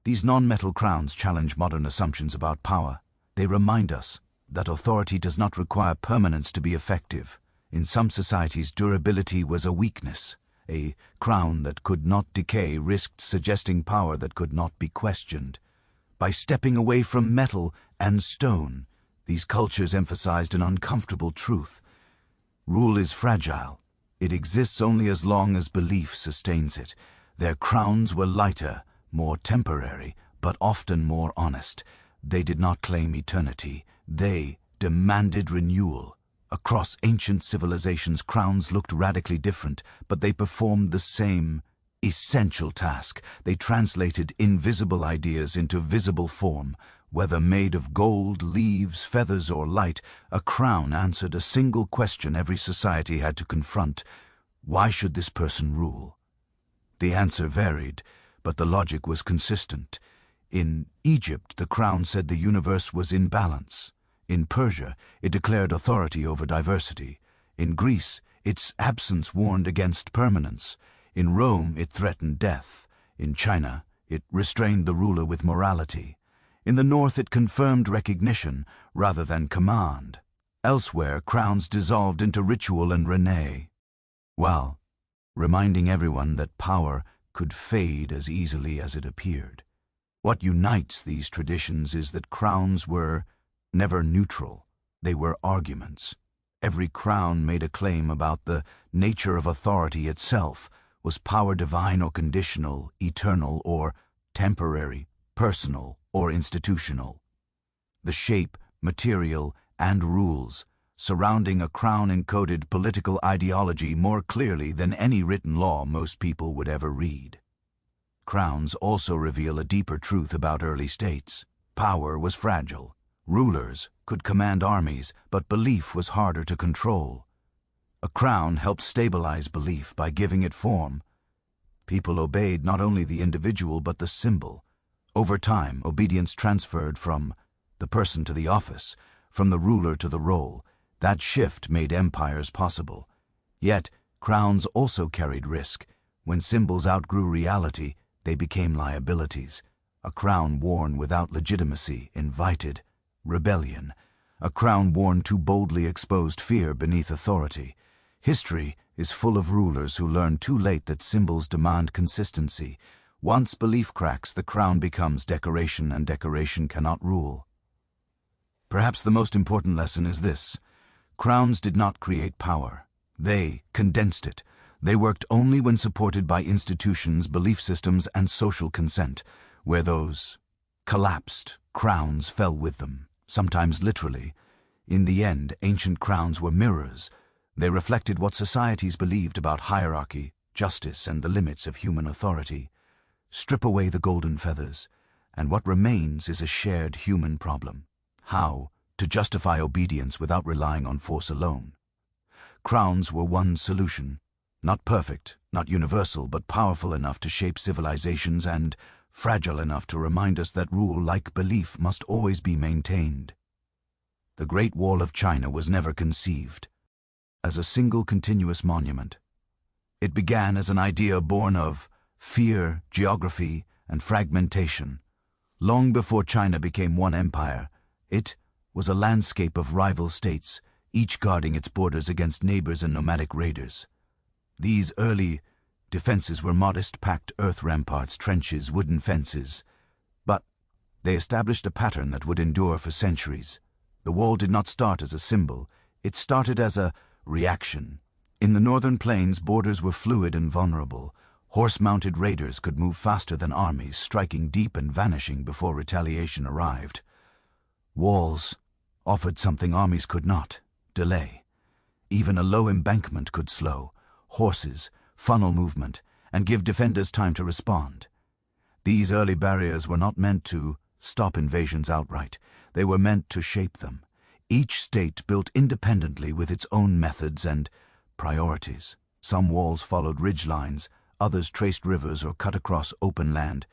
These non-metal crowns challenge modern assumptions about power. They remind us that authority does not require permanence to be effective. In some societies, durability was a weakness. A crown that could not decay risked suggesting power that could not be questioned. By stepping away from metal and stone, these cultures emphasized an uncomfortable truth. Rule is fragile. It exists only as long as belief sustains it. Their crowns were lighter, more temporary, but often more honest. They did not claim eternity. They demanded renewal. Across ancient civilizations, crowns looked radically different, but they performed the same essential task. They translated invisible ideas into visible form. Whether made of gold, leaves, feathers, or light, a crown answered a single question every society had to confront. Why should this person rule? The answer varied, but the logic was consistent. In Egypt, the crown said the universe was in balance. In Persia, it declared authority over diversity. In Greece, its absence warned against permanence. In Rome, it threatened death. In China, it restrained the ruler with morality. In the north, it confirmed recognition rather than command. Elsewhere, crowns dissolved into ritual and renee, while reminding everyone that power could fade as easily as it appeared. What unites these traditions is that crowns were never neutral. They were arguments. Every crown made a claim about the nature of authority itself. Was power divine or conditional, eternal or temporary, personal or institutional? The shape, material, and rules surrounding a crown encoded political ideology more clearly than any written law most people would ever read. Crowns also reveal a deeper truth about early states. Power was fragile. Rulers could command armies, but belief was harder to control. A crown helped stabilize belief by giving it form. People obeyed not only the individual but the symbol. Over time, obedience transferred from the person to the office, from the ruler to the role. That shift made empires possible. Yet, crowns also carried risk. When symbols outgrew reality, they became liabilities. A crown worn without legitimacy invited rebellion. A crown worn too boldly exposed fear beneath authority. History is full of rulers who learn too late that symbols demand consistency. Once belief cracks, the crown becomes decoration, and decoration cannot rule. Perhaps the most important lesson is this: crowns did not create power. They condensed it. They worked only when supported by institutions, belief systems, and social consent. Where those collapsed, crowns fell with them, sometimes literally. In the end, ancient crowns were mirrors. They reflected what societies believed about hierarchy, justice, and the limits of human authority. Strip away the golden feathers, and what remains is a shared human problem: how to justify obedience without relying on force alone. Crowns were one solution, not perfect, not universal, but powerful enough to shape civilizations and fragile enough to remind us that rule, like belief, must always be maintained. The Great Wall of China was never conceived as a single continuous monument. It began as an idea born of fear, geography, and fragmentation. Long before China became one empire, it was a landscape of rival states, each guarding its borders against neighbors and nomadic raiders. These early Defenses were modest, packed earth ramparts, trenches, wooden fences. But they established a pattern that would endure for centuries. The wall did not start as a symbol. It started as a reaction. In the northern plains, borders were fluid and vulnerable. Horse-mounted raiders could move faster than armies, striking deep and vanishing before retaliation arrived. Walls offered something armies could not: delay. Even a low embankment could slow horses, funnel movement, and give defenders time to respond. These early barriers were not meant to stop invasions outright. They were meant to shape them. Each state built independently with its own methods and priorities. Some walls followed ridge lines, others traced rivers or cut across open land.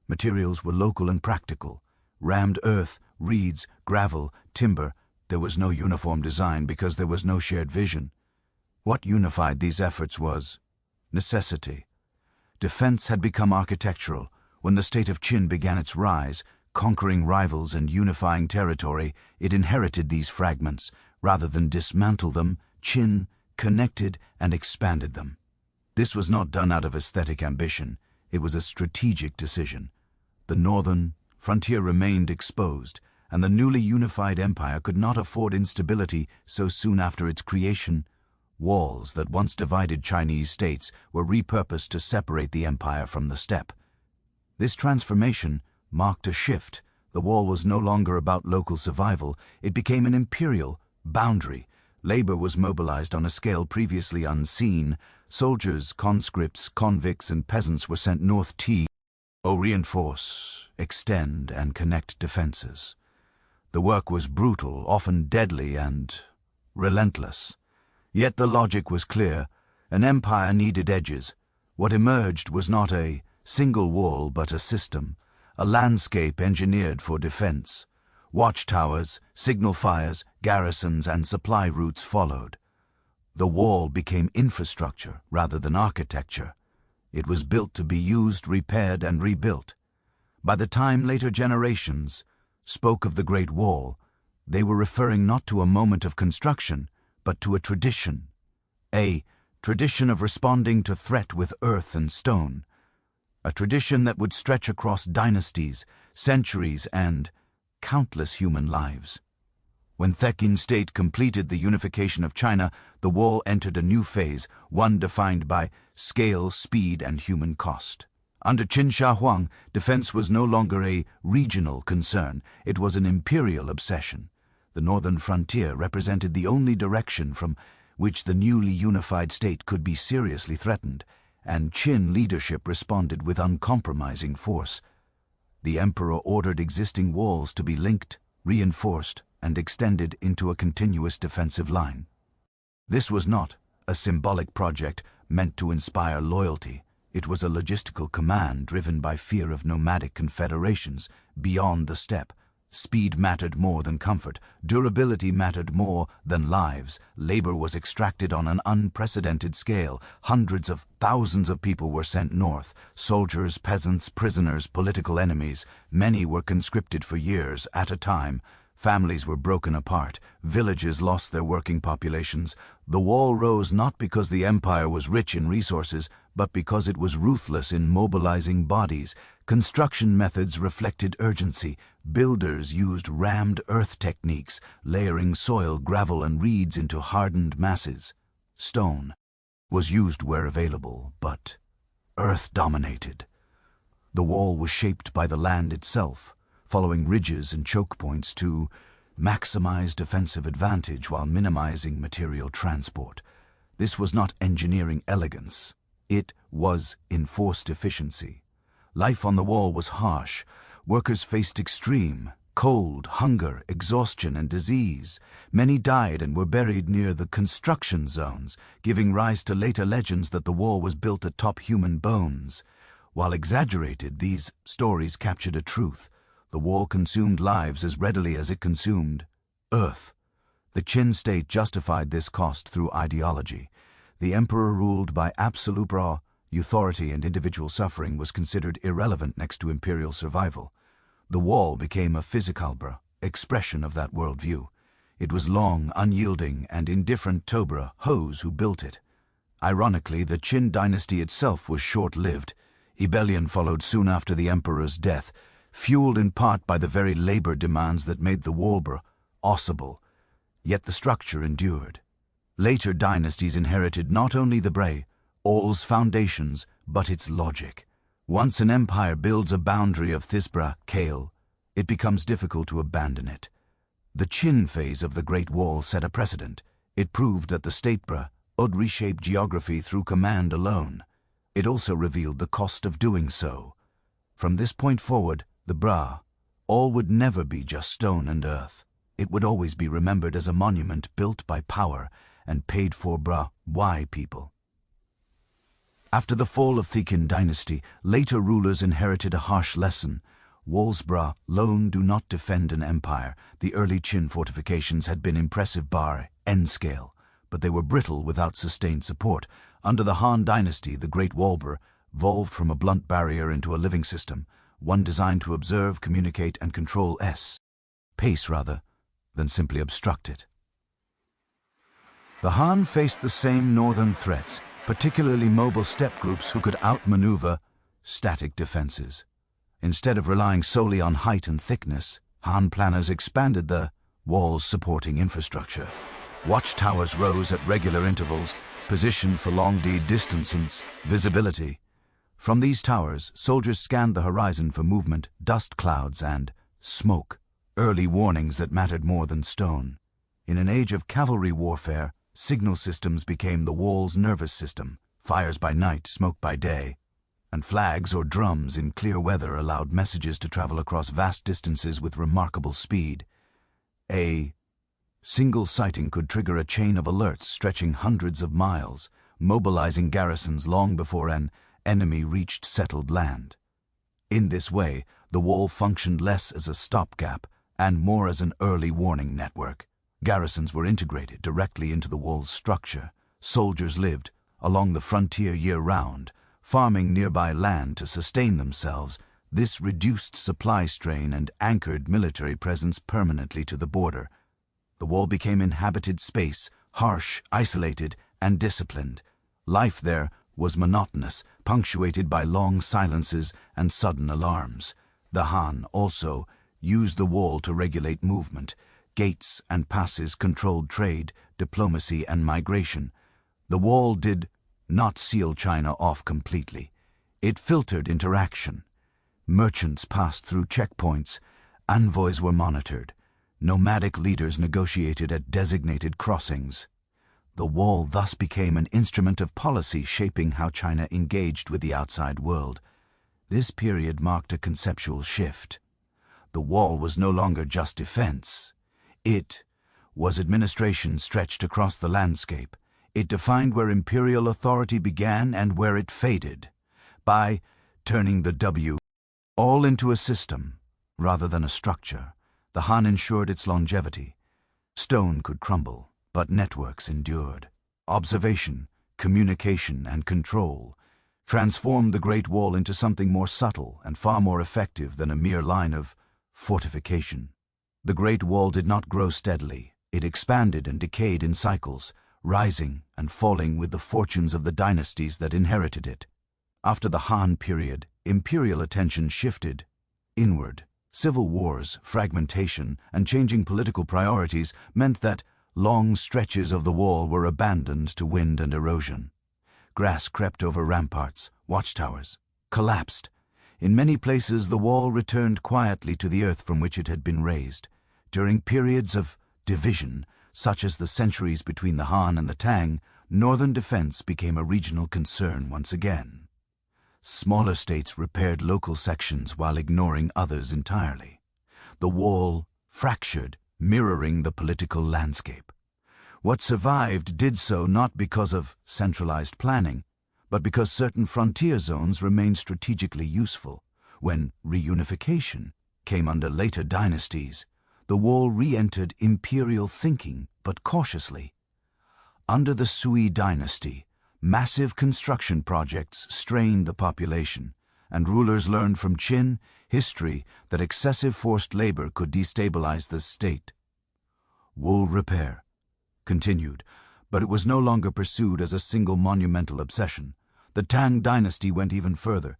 Materials were local and practical. Rammed earth, reeds, gravel, timber. There was no uniform design because there was no shared vision. What unified these efforts was necessity. Defense had become architectural. When the state of Qin began its rise, conquering rivals and unifying territory, it inherited these fragments. Rather than dismantle them, Qin connected and expanded them. This was not done out of aesthetic ambition. It was a strategic decision. The northern frontier remained exposed, and the newly unified empire could not afford instability so soon after its creation. Walls that once divided Chinese states were repurposed to separate the empire from the steppe. This transformation marked a shift. The wall was no longer about local survival. It became an imperial boundary. Labor was mobilized on a scale previously unseen. Soldiers, conscripts, convicts, and peasants were sent north to reinforce, extend, and connect defenses. The work was brutal, often deadly, and relentless. Yet the logic was clear. An empire needed edges. What emerged was not a single wall, but a system, a landscape engineered for defense. Watchtowers, signal fires, garrisons, and supply routes followed. The wall became infrastructure rather than architecture. It was built to be used, repaired, and rebuilt. By the time later generations spoke of the Great Wall, they were referring not to a moment of construction, but to a tradition of responding to threat with earth and stone, a tradition that would stretch across dynasties, centuries, and countless human lives. When Thekin state completed the unification of China, the wall entered a new phase, one defined by scale, speed, and human cost. Under Qin Shi Huang, defense was no longer a regional concern. It was an imperial obsession. The northern frontier represented the only direction from which the newly unified state could be seriously threatened, and Qin leadership responded with uncompromising force. The emperor ordered existing walls to be linked, reinforced, and extended into a continuous defensive line. This was not a symbolic project meant to inspire loyalty. It was a logistical command driven by fear of nomadic confederations beyond the steppe. Speed mattered more than comfort. Durability mattered more than lives. Labor was extracted on an unprecedented scale. Hundreds of thousands of people were sent north. Soldiers, peasants, prisoners, political enemies. Many were conscripted for years at a time. Families were broken apart. Villages lost their working populations. The wall rose not because the empire was rich in resources, but because it was ruthless in mobilizing bodies. Construction methods reflected urgency. Builders used rammed earth techniques, layering soil, gravel, and reeds into hardened masses. Stone was used where available, but earth dominated. The wall was shaped by the land itself, following ridges and choke points to maximize defensive advantage while minimizing material transport. This was not engineering elegance. It was enforced efficiency. Life on the wall was harsh. Workers faced extreme cold, hunger, exhaustion, and disease. Many died and were buried near the construction zones, giving rise to later legends that the wall was built atop human bones. While exaggerated, these stories captured a truth. The wall consumed lives as readily as it consumed earth. The Qin state justified this cost through ideology. The emperor ruled by absolute authority, and individual suffering was considered irrelevant next to imperial survival. The wall became a physical expression of that worldview. It was long, unyielding, and indifferent to those who built it. Ironically, the Qin dynasty itself was short-lived. Rebellion followed soon after the emperor's death, fueled in part by the very labor demands that made the wall possible. Yet the structure endured. Later dynasties inherited not only the wall's foundations, but its logic. Once an empire builds a boundary of Kale, it becomes difficult to abandon it. The Qin phase of the Great Wall set a precedent. It proved that the state would reshape geography through command alone. It also revealed the cost of doing so. From this point forward, the all would never be just stone and earth. It would always be remembered as a monument built by power and paid for by people. After the fall of the Qin dynasty, later rulers inherited a harsh lesson. Walls alone do not defend an empire. The early Qin fortifications had been impressive end scale, but they were brittle without sustained support. Under the Han dynasty, the Great Wall evolved from a blunt barrier into a living system, one designed to observe, communicate, and control pace rather than simply obstruct it. The Han faced the same northern threats, particularly mobile steppe groups who could outmaneuver static defenses. Instead of relying solely on height and thickness, Han planners expanded the wall's supporting infrastructure. Watchtowers rose at regular intervals, positioned for long distance and visibility. From these towers, soldiers scanned the horizon for movement, dust clouds, and smoke, early warnings that mattered more than stone. In an age of cavalry warfare, signal systems became the wall's nervous system, fires by night, smoke by day, and flags or drums in clear weather allowed messages to travel across vast distances with remarkable speed. A single sighting could trigger a chain of alerts stretching hundreds of miles, mobilizing garrisons long before an enemy reached settled land. In this way, the wall functioned less as a stopgap and more as an early warning network. Garrisons were integrated directly into the wall's structure. Soldiers lived along the frontier year-round, farming nearby land to sustain themselves. This reduced supply strain and anchored military presence permanently to the border. The wall became inhabited space, harsh, isolated, and disciplined. Life there was monotonous, punctuated by long silences and sudden alarms. The Han also used the wall to regulate movement. Gates and passes controlled trade, diplomacy, and migration. The wall did not seal China off completely. It filtered interaction. Merchants passed through checkpoints. Envoys were monitored. Nomadic leaders negotiated at designated crossings. The wall thus became an instrument of policy shaping how China engaged with the outside world. This period marked a conceptual shift. The wall was no longer just defense. It was administration stretched across the landscape. It defined where imperial authority began and where it faded. By turning the all into a system rather than a structure, the Han ensured its longevity. Stone could crumble, but networks endured. Observation, communication, and control transformed the Great Wall into something more subtle and far more effective than a mere line of fortification. The Great Wall did not grow steadily. It expanded and decayed in cycles, rising and falling with the fortunes of the dynasties that inherited it. After the Han period, imperial attention shifted inward. Civil wars, fragmentation, and changing political priorities meant that long stretches of the wall were abandoned to wind and erosion. Grass crept over ramparts, watchtowers collapsed. In many places, the wall returned quietly to the earth from which it had been raised. During periods of division, such as the centuries between the Han and the Tang, northern defense became a regional concern once again. Smaller states repaired local sections while ignoring others entirely. The wall fractured, mirroring the political landscape. What survived did so not because of centralized planning, but because certain frontier zones remained strategically useful. When reunification came under later dynasties, the wall re-entered imperial thinking, but cautiously. Under the Sui dynasty, massive construction projects strained the population, and rulers learned from Qin history that excessive forced labor could destabilize the state. Wall repair continued, But it was no longer pursued as a single monumental obsession. The Tang dynasty went even further.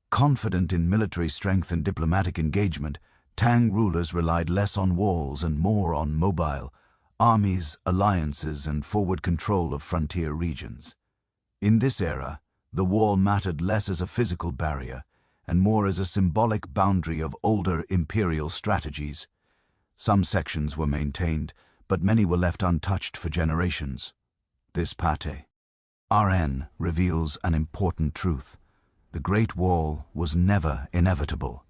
Confident in military strength and diplomatic engagement, Tang rulers relied less on walls and more on mobile armies, alliances, and forward control of frontier regions. In this era, the wall mattered less as a physical barrier and more as a symbolic boundary of older imperial strategies. Some sections were maintained, but many were left untouched for generations. This pate RN reveals an important truth. The Great Wall was never inevitable.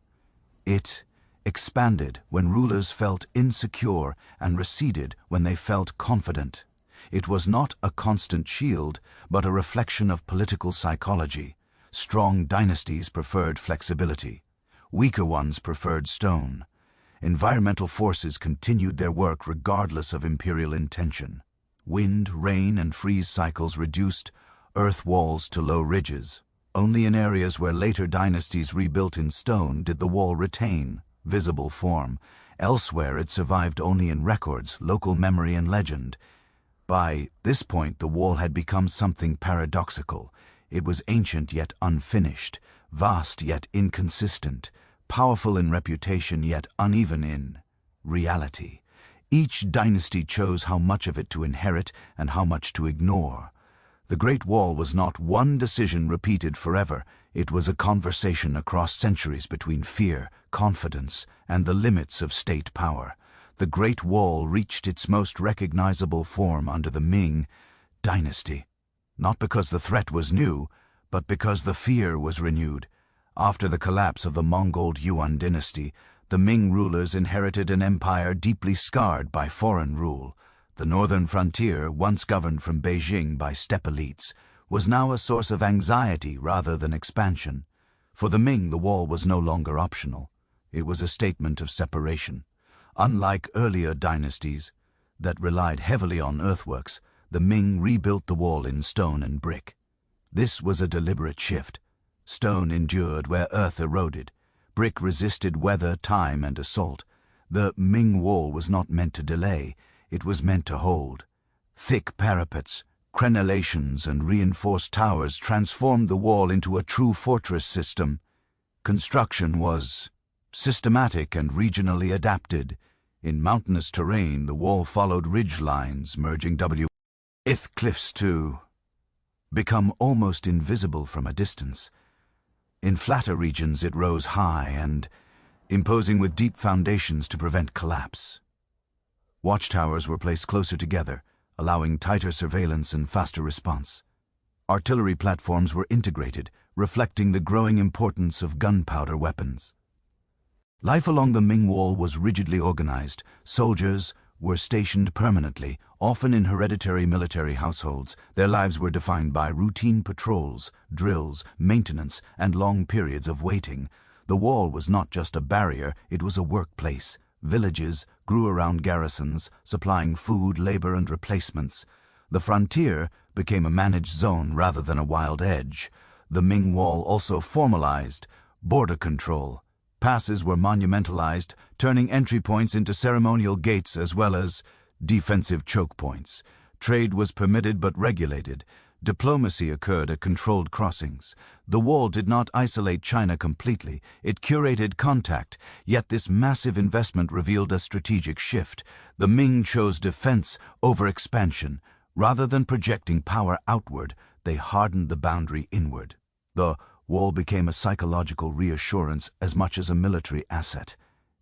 It expanded when rulers felt insecure and receded when they felt confident. It was not a constant shield, but a reflection of political psychology. Strong dynasties preferred flexibility. Weaker ones preferred stone. Environmental forces continued their work regardless of imperial intention. Wind, rain, and freeze cycles reduced earth walls to low ridges. Only in areas where later dynasties rebuilt in stone did the wall retain visible form. Elsewhere it survived only in records, local memory, and legend. By this point the wall had become something paradoxical. It was ancient yet unfinished, vast yet inconsistent, powerful in reputation yet uneven in reality. Each dynasty chose how much of it to inherit and how much to ignore. The Great Wall was not one decision repeated forever. It was a conversation across centuries between fear, confidence, and the limits of state power. The Great Wall reached its most recognizable form under the Ming dynasty, not because the threat was new, but because the fear was renewed. After the collapse of the Mongol Yuan dynasty, the Ming rulers inherited an empire deeply scarred by foreign rule. The northern frontier, once governed from Beijing by steppe elites, was now a source of anxiety rather than expansion. For the Ming, the wall was no longer optional. It was a statement of separation. Unlike earlier dynasties that relied heavily on earthworks, the Ming rebuilt the wall in stone and brick. This was a deliberate shift. Stone endured where earth eroded. Brick resisted weather, time, and assault. The Ming wall was not meant to delay. It was meant to hold. Thick parapets, crenellations, and reinforced towers transformed the wall into a true fortress system. Construction was systematic and regionally adapted. In mountainous terrain, the wall followed ridge lines, merging W-ith cliffs to become almost invisible from a distance. In flatter regions, it rose high and imposing with deep foundations to prevent collapse. Watchtowers were placed closer together, allowing tighter surveillance and faster response. Artillery platforms were integrated, reflecting the growing importance of gunpowder weapons. Life along the Ming Wall was rigidly organized. Soldiers were stationed permanently, often in hereditary military households. Their lives were defined by routine patrols, drills, maintenance, and long periods of waiting. The wall was not just a barrier, it was a workplace. Villages grew around garrisons, supplying food, labor, and replacements. The frontier became a managed zone rather than a wild edge. The Ming Wall also formalized border control. Passes were monumentalized, turning entry points into ceremonial gates as well as defensive choke points. Trade was permitted but regulated. Diplomacy occurred at controlled crossings. The wall did not isolate China completely. It curated contact, yet this massive investment revealed a strategic shift. The Ming chose defense over expansion. Rather than projecting power outward, they hardened the boundary inward. The wall became a psychological reassurance as much as a military asset.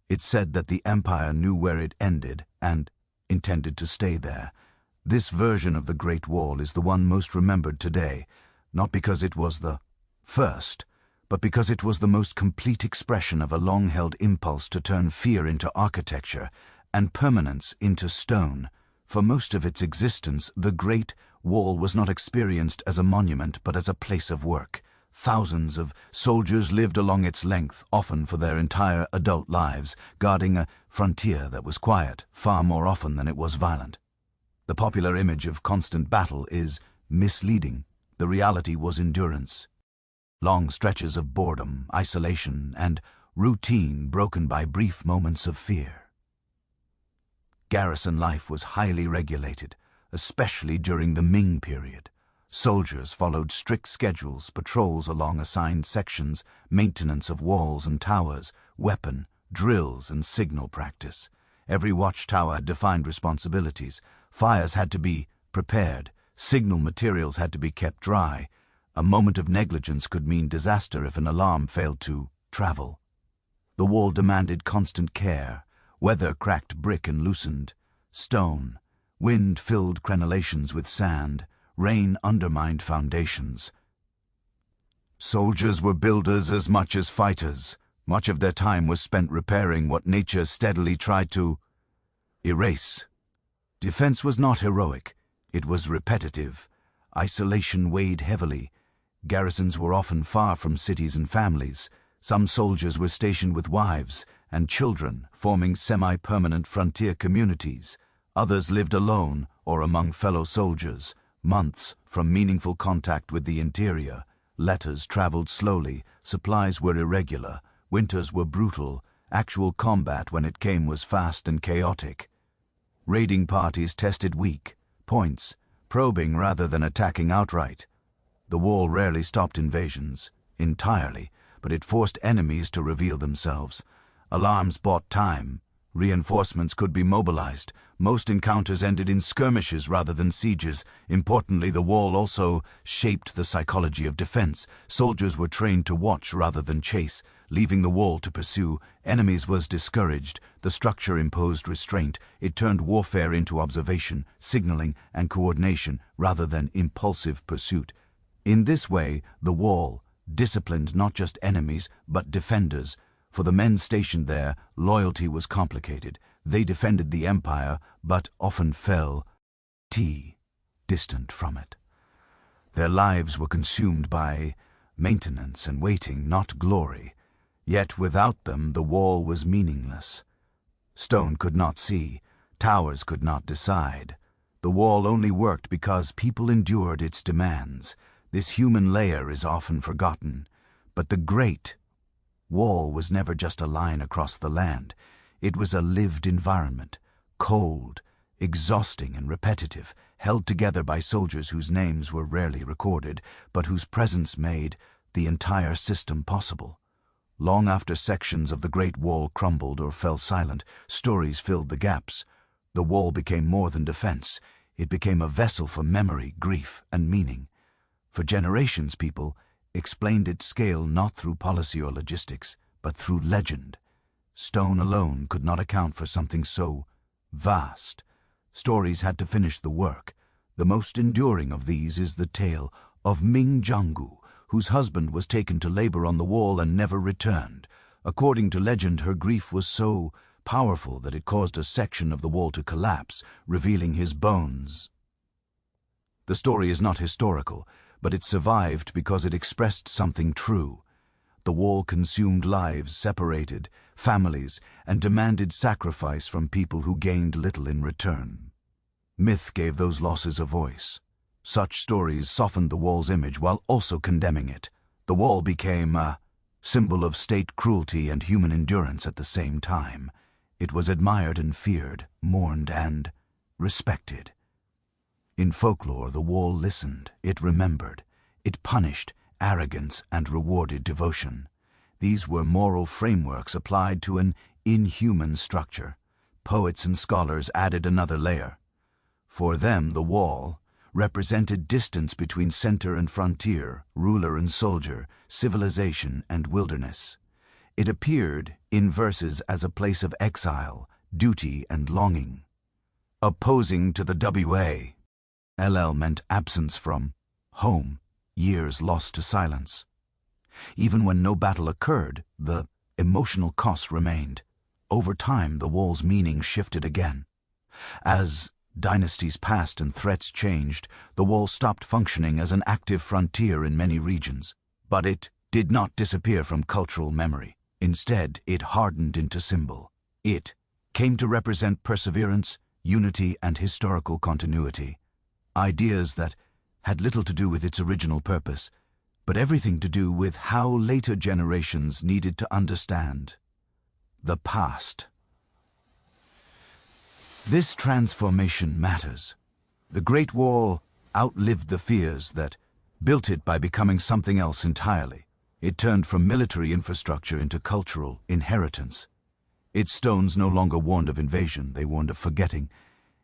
It said that the empire knew where it ended and intended to stay there. This version of the Great Wall is the one most remembered today, not because it was the first, but because it was the most complete expression of a long-held impulse to turn fear into architecture and permanence into stone. For most of its existence, the Great Wall was not experienced as a monument but as a place of work. Thousands of soldiers lived along its length, often for their entire adult lives, guarding a frontier that was quiet far more often than it was violent. The popular image of constant battle is misleading. The reality was endurance. Long stretches of boredom, isolation, and routine broken by brief moments of fear. Garrison life was highly regulated. especially during the Ming period. Soldiers followed strict schedules, patrols along assigned sections, maintenance of walls and towers, weapon, drills, and signal practice. Every watchtower had defined responsibilities. Fires had to be prepared. Signal materials had to be kept dry. A moment of negligence could mean disaster if an alarm failed to travel. The wall demanded constant care. Weather cracked brick and loosened stone. Wind filled crenellations with sand. Rain undermined foundations. Soldiers were builders as much as fighters. Much of their time was spent repairing what nature steadily tried to erase. Defense was not heroic. It was repetitive. Isolation weighed heavily. Garrisons were often far from cities and families. Some soldiers were stationed with wives and children, forming semi-permanent frontier communities. Others lived alone or among fellow soldiers, months from meaningful contact with the interior. Letters traveled slowly, supplies were irregular, winters were brutal, actual combat when it came was fast and chaotic. Raiding parties tested weak points, probing rather than attacking outright. The wall rarely stopped invasions entirely, but it forced enemies to reveal themselves. Alarms bought time. Reinforcements could be mobilized. Most encounters ended in skirmishes rather than sieges. Importantly, the wall also shaped the psychology of defense. Soldiers were trained to watch rather than chase. Leaving the wall to pursue enemies was discouraged. The structure imposed restraint. It turned warfare into observation, signaling, and coordination rather than impulsive pursuit. In this way, the wall disciplined not just enemies, but defenders. For the men stationed there, loyalty was complicated. They defended the empire, but often fell distant from it. Their lives were consumed by maintenance and waiting, not glory. Yet without them, the wall was meaningless. Stone could not see. Towers could not decide. The wall only worked because people endured its demands. This human layer is often forgotten. But the great wall was never just a line across the land. It was a lived environment, cold, exhausting and repetitive, held together by soldiers whose names were rarely recorded, but whose presence made the entire system possible. Long after sections of the Great Wall crumbled or fell silent, stories filled the gaps. The wall became more than defense. It became a vessel for memory, grief, and meaning. For generations, people explained its scale not through policy or logistics, but through legend. Stone alone could not account for something so vast. Stories had to finish the work. The most enduring of these is the tale of Ming Jianggu, whose husband was taken to labor on the wall and never returned. According to legend, her grief was so powerful that it caused a section of the wall to collapse, revealing his bones. The story is not historical, but it survived because it expressed something true. The wall consumed lives, separated families, and demanded sacrifice from people who gained little in return. Myth gave those losses a voice. Such stories softened the wall's image while also condemning it. The wall became a symbol of state cruelty and human endurance at the same time. It was admired and feared, mourned and respected. In folklore, the wall listened, it remembered, it punished arrogance and rewarded devotion. These were moral frameworks applied to an inhuman structure. Poets and scholars added another layer. For them, the wall represented distance between center and frontier, ruler and soldier, civilization and wilderness. It appeared in verses as a place of exile, duty and longing. Opposing to the WA, meant absence from home, years lost to silence. Even when no battle occurred, the emotional cost remained. Over time, the wall's meaning shifted again. As dynasties passed and threats changed, the wall stopped functioning as an active frontier in many regions. But it did not disappear from cultural memory. Instead, it hardened into symbol. It came to represent perseverance, unity, and historical continuity. Ideas that had little to do with its original purpose, but everything to do with how later generations needed to understand the past. This transformation matters. The Great Wall outlived the fears that built it by becoming something else entirely. It turned from military infrastructure into cultural inheritance. Its stones no longer warned of invasion, they warned of forgetting.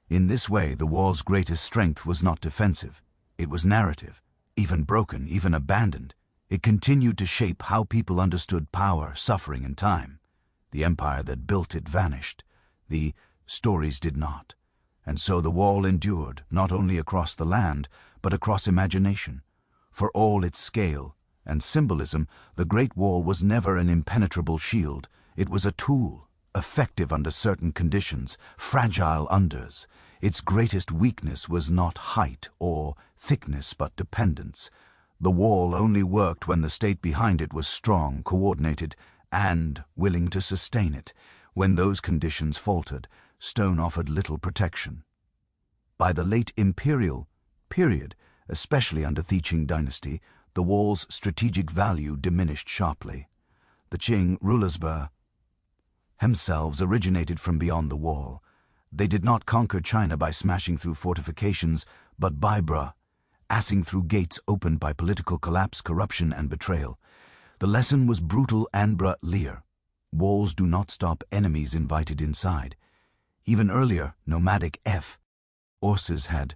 In this way, the wall's greatest strength was not defensive. It was narrative. Even broken, even abandoned, it continued to shape how people understood power, suffering, and time. The empire that built it vanished. The stories did not. And so the wall endured, not only across the land, but across imagination. For all its scale and symbolism, the Great Wall was never an impenetrable shield. It was a tool, effective under certain conditions, fragile unders. Its greatest weakness was not height or thickness, but dependence. The wall only worked when the state behind it was strong, coordinated, and willing to sustain it. When those conditions faltered, stone offered little protection. By the late imperial period, especially under the Qing dynasty, the wall's strategic value diminished sharply. The Qing rulers themselves originated from beyond the wall. They did not conquer China by smashing through fortifications, but by assing through gates opened by political collapse, corruption, and betrayal. The lesson was brutal and clear. Walls do not stop enemies invited inside. Even earlier, nomadic forces had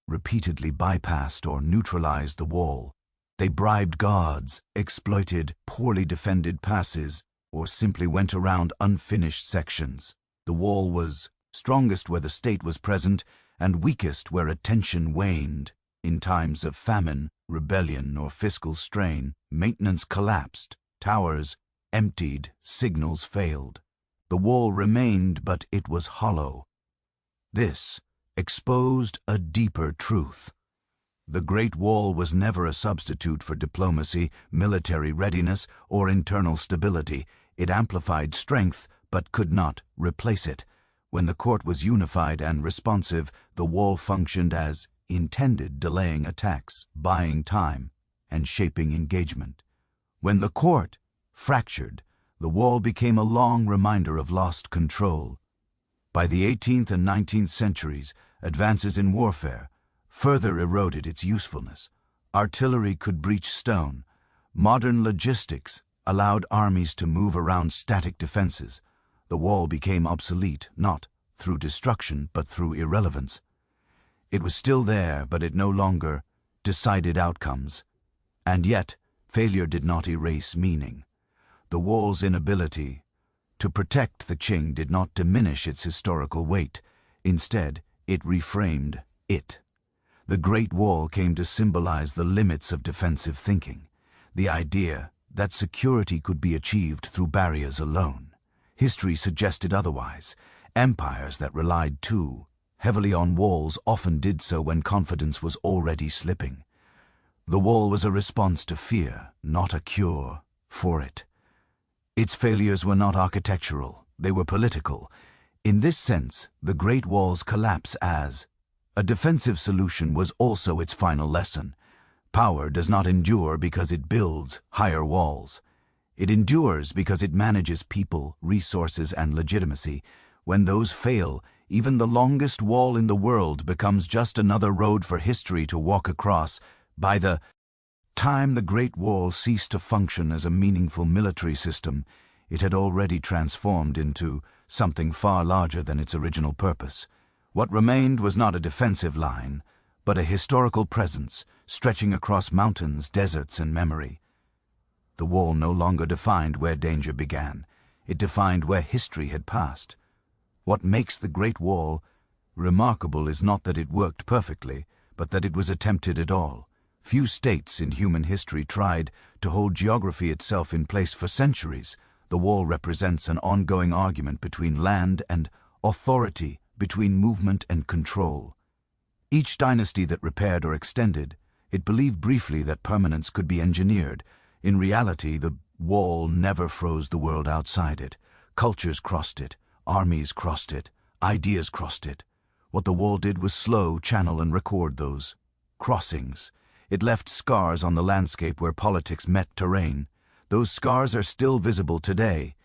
repeatedly bypassed or neutralized the wall. They bribed guards, exploited poorly defended passes, or simply went around unfinished sections. The wall was strongest where the state was present and weakest where attention waned. In times of famine, rebellion, or fiscal strain, maintenance collapsed, towers emptied, signals failed. The wall remained, but it was hollow. This exposed a deeper truth. The Great Wall was never a substitute for diplomacy, military readiness, or internal stability. It amplified strength, but could not replace it. When the court was unified and responsive, the wall functioned as intended, delaying attacks, buying time, and shaping engagement. When the court fractured, the wall became a long reminder of lost control. By the 18th and 19th centuries, advances in warfare further eroded its usefulness. Artillery could breach stone. Modern logistics allowed armies to move around static defenses. The wall became obsolete, not through destruction, but through irrelevance. It was still there, but it no longer decided outcomes. And yet, failure did not erase meaning. The wall's inability to protect the Qing did not diminish its historical weight. Instead, it reframed it. The Great Wall came to symbolize the limits of defensive thinking, the idea that security could be achieved through barriers alone. History suggested otherwise. Empires that relied too heavily on walls often did so when confidence was already slipping. The wall was a response to fear, not a cure for it. Its failures were not architectural, they were political. In this sense, the Great Wall's collapse as a defensive solution was also its final lesson. Power does not endure because it builds higher walls. It endures because it manages people, resources, and legitimacy. When those fail, even the longest wall in the world becomes just another road for history to walk across. By the time the Great Wall ceased to function as a meaningful military system, it had already transformed into something far larger than its original purpose. What remained was not a defensive line, but a historical presence stretching across mountains, deserts, and memory. The wall no longer defined where danger began. It defined where history had passed. What makes the Great Wall remarkable is not that it worked perfectly, but that it was attempted at all. Few states in human history tried to hold geography itself in place for centuries. The wall represents an ongoing argument between land and authority, between movement and control. Each dynasty that repaired or extended, it believed briefly that permanence could be engineered. In reality, the wall never froze the world outside it. Cultures crossed it, armies crossed it, ideas crossed it. What the wall did was slow, channel, and record those crossings. It left scars on the landscape where politics met terrain. Those scars are still visible today.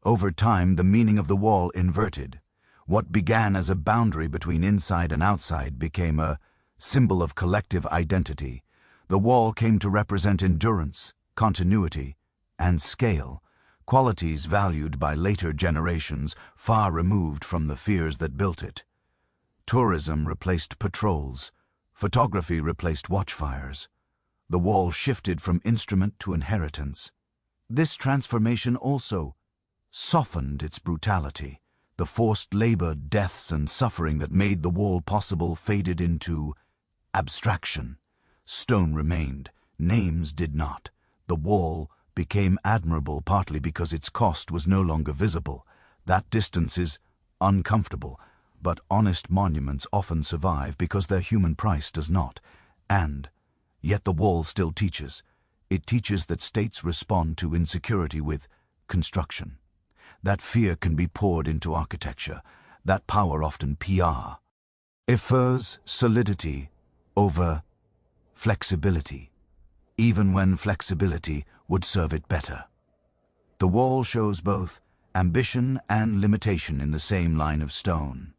Over time, the meaning of the wall inverted. What began as a boundary between inside and outside became a symbol of collective identity. The wall came to represent endurance, continuity, and scale, qualities valued by later generations far removed from the fears that built it. Tourism replaced patrols. Photography replaced watchfires. The wall shifted from instrument to inheritance. This transformation also softened its brutality. The forced labor, deaths, and suffering that made the wall possible faded into abstraction. Stone remained, names did not. The wall became admirable partly because its cost was no longer visible. That distance is uncomfortable, but honest monuments often survive because their human price does not. And yet the wall still teaches. It teaches that states respond to insecurity with construction. That fear can be poured into architecture. That power often PR. Prefers solidity over flexibility, even when flexibility would serve it better. The wall shows both ambition and limitation in the same line of stone.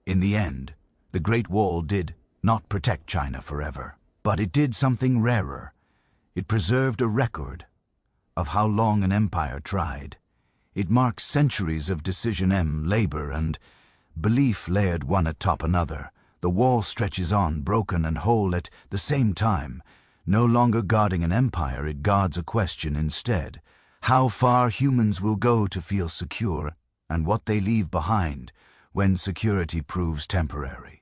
In the end, the Great Wall did not protect China forever, but it did something rarer. It preserved a record of how long an empire tried. It marks centuries of decision, labor, and belief layered one atop another. The wall stretches on, broken and whole at the same time. No longer guarding an empire, it guards a question instead. How far humans will go to feel secure, and what they leave behind when security proves temporary.